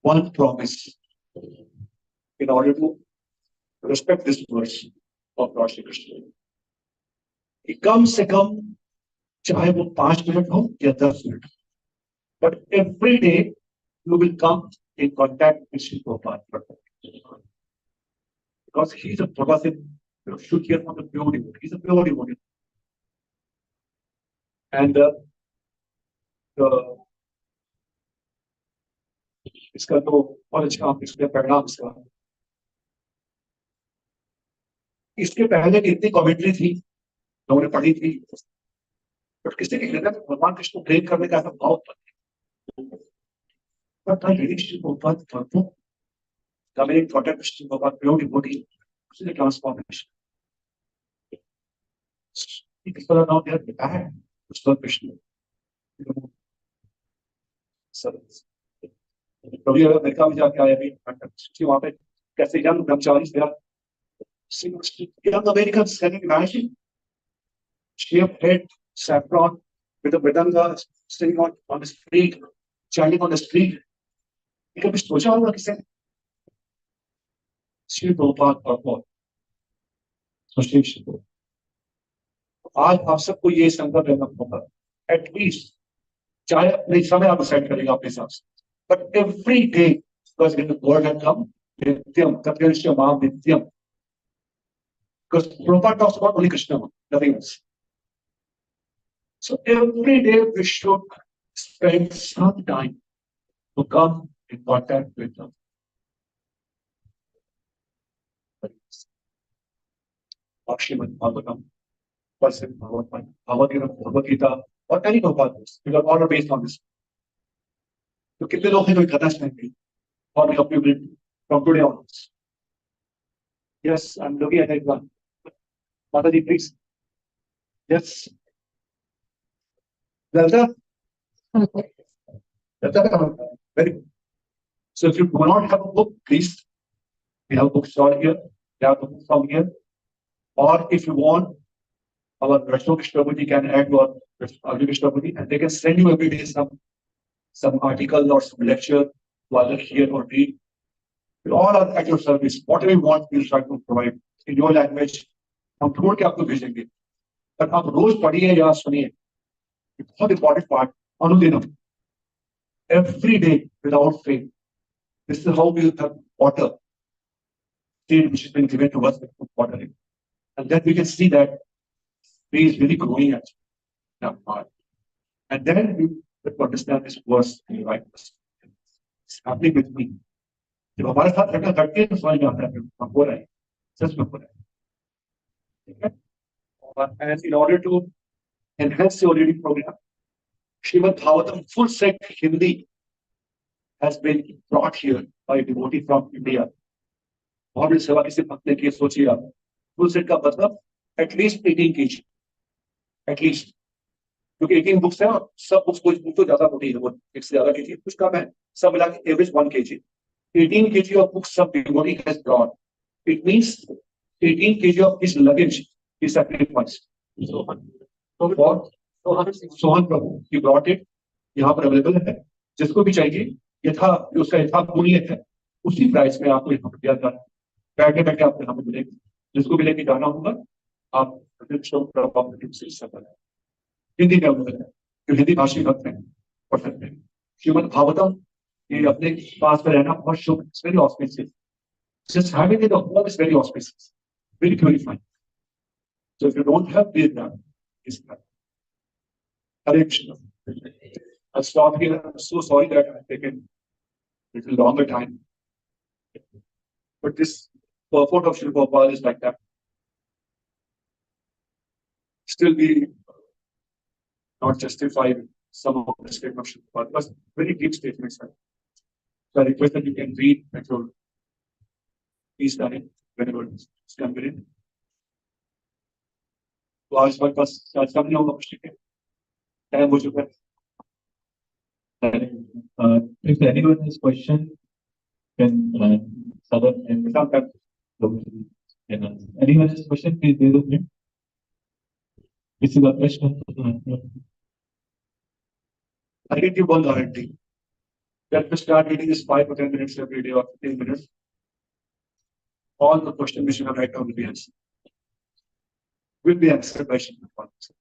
One promise in order to respect this verse of Lord Shri Krishna. कि कम से कम चाहे वो 5 मिनट हो या 10 minute, but every day you will come in contact with Sri Prabhupada, because he is a Prabhupada, should hear from the pure devotee. He is a pure devotee. And इसका तो और अच्छा इसके परिणाम इसका. इसके पहले कितनी कमेंट्री थी लोगों ने पढ़ी थी, बट किसी के हृदय में भगवान कृष्ण को प्रेम करने का ऐसा भाव but I really Sri Prabhupada Thakur coming in contact with Sri Prabhupada pure devotee, this is a transformation. People are now there bad to serve Krishna. कभी अमेरिका में जाके आया भी वहां पे कैसे young brahmacharis there, young Americans, can you imagine? Shaved head, saffron, with a vedanga sitting on the street, chanting on the street. कभी सोचा होगा किसे? श्री प्रभुपाद Purport. आज आप सबको ये संकल्प लेना होगा, एटलीस्ट चाहे अपने समय आप डिसाइड करेंगे अपने हिसाब से, but every day, because in the word have come नित्यम तत्व माम नित्यम, because Prabhupada talks about only Krishna, nothing else. So every day we should spend some time to come in contact with them. Srimad Bhagavatam, Bhagavad-Gita, or any Prabhupada books, because all are based on this. So कितने लोग हैं जो करना चाहेंगे और help you build from today onwards? Yes, I'm looking at one. Mataji, please. Yes. Delta? Delta? Very good. So if you do not have a book, please, we have books all here. We have the book from here. Or if you want, our Prabhuji can add to our Prabhuji, and they can send you every day some article or some lecture to either hear or read. We all are at your service. Whatever you want, we'll try to provide in your language. हम ढूंढ के आपको भेजेंगे, पर आप रोज पढ़िए या सुनिए. बहुत important part, अनुदिनम, every day without fail. This is how we have water, seed which has been given to us with watering, and then we can see that tree is really growing at our heart. And then we will understand this verse in the right person. It's happening with me. जब हमारे साथ घटना घटती है तो समझ में आता है हम हो रहा है, सच में हो रहा है. And in order to enhance your reading program, Srimad Bhagavatam full set Hindi has been brought here by a devotee from India. बहुत बड़ी सेवा किसी भक्त ने की, सोचिए आप, फुल सेट का मतलब एटलीस्ट 18 kg, एटलीस्ट, क्योंकि 18 बुक्स है और सब बुक्स कुछ तो ज्यादा मोटी है, वो एक से ज्यादा kg कुछ कम है, सब मिला के average 1 kg, 18 kg of books सब devotee has brought. It means 18 kg of his luggage is sacrificed. So what? Sohan Prabhu he brought it, यहाँ पर अवेलेबल है, जिसको भी चाहिए यथा उसका यथा मूल्य है उसी प्राइस में आपको यहाँ पर दिया जाए, बैठे बैठे आपको यहाँ पर मिलेगा, जिसको भी लेके जाना होगा आप हिंदी में अवेलेबल है, जो हिंदी भाषी भक्त हैं पढ़ सकते हैं। श्रीमद भागवतम ये अपने पास में रहना बहुत शुभ, it's very auspicious, just having it at home is very auspicious, very purifying. So if you don't have this, is that. Hare Krishna. I'll stop here. I'm so sorry that I've taken a little longer time. But this purport of Srila Prabhupada is like that. Still we not justify some of the statement of Srila Prabhupada, but very deep statements. So I request that you can read at your peace time whenever it's convenient. तो आज हमारे पास आज कम नहीं होगा कुछ, ठीक है, time हो चुका है। If anyone has question, then Sadar and anyone has question, please raise your hand. This is a question. I can give one guarantee. Let me start reading this 5 or 10 minutes every day or 15 minutes. All the questions which you have right now will be answered. Will be answered by Srimad Bhagavatam.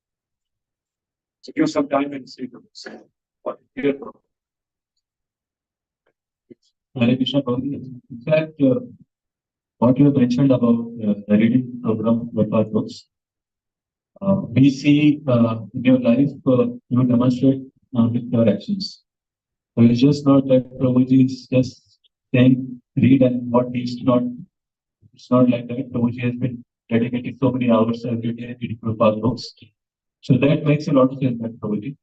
So give some time and see the what here. Hare Krishna Prabhuji. In fact, what you have mentioned about the reading program Prabhupada books, we see in your life you demonstrate with your actions. So it's just not that Prabhuji is just saying read and what needs to not. It's not like that. Prabhuji has been dedicating so many hours every day reading Prabhupada books. So that makes a lot of sense, Prabhuji.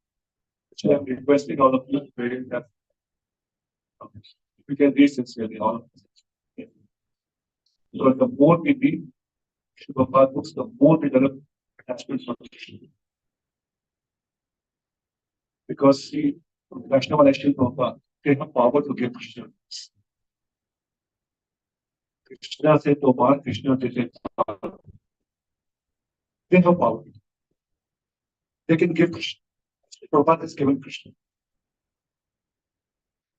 So I'm requesting all of you to read that. We can read sincerely, all of us. So the more we read Prabhupada books, the more we develop attachment for Krishna. Because see, Vaishnava National Prabhupada, they have power to give Krishna. Krishna said Tomar, Krishna said they have power. They can give Krishna. Prabhupada has given Krishna.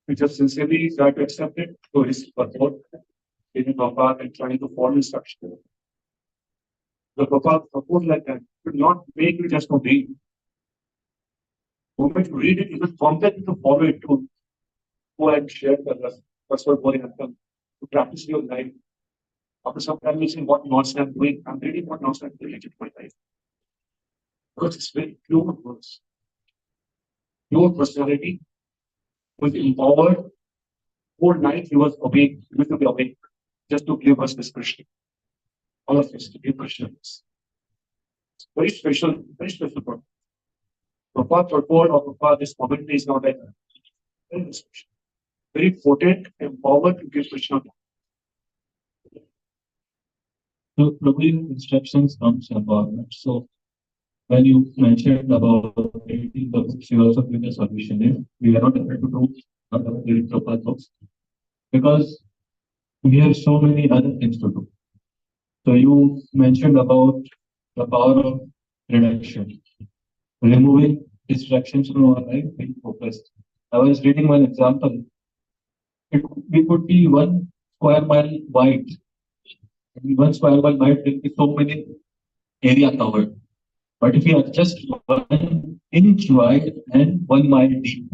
We just sincerely try to accept it to his purport, giving Prabhupada and trying to follow instruction. The Prabhupada purport like that should not make you just to read. The moment you read it, you will compel you to follow it, to go and share the personal body and to practice your life. After some time, you say, what nonsense I'm doing? I'm reading what nonsense I'm related to my life. Because it's very pure words. Your personality was empowered. Whole night he was awake, he used to be awake, just to give us this Krishna. All of us to give Krishna. Very special part. Prabhupada purport of Prabhupada, this commentary is not like that. Very special. Very potent, empowered to give Krishna. So, Prabhuji, instructions comes about that. So, when you mentioned about reading the books, you also give a solution there. We are not able to do reading Prabhupada books because we have so many other things to do. So, you mentioned about the power of reduction, removing distractions from our life, being focused. I was reading one example. We could be 1 square mile wide. 1 square mile wide will be so many area covered. But if we are just 1 inch wide and 1 mile deep,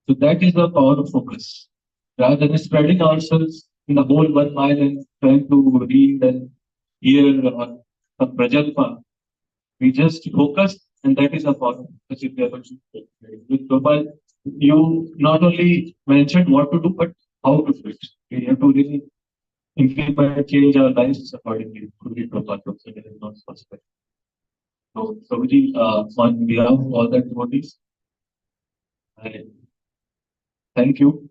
so that is the power of focus. Rather than spreading ourselves in the whole 1 mile and trying to read and hear some prajalpa, we just focus, and that is the power. With Prabhupada, you not only mentioned what to do, but how to do it. We have to really implement, change our lives accordingly to the Prabhupada books, and it is not possible. So, Prabhuji, on behalf of all the devotees, I thank you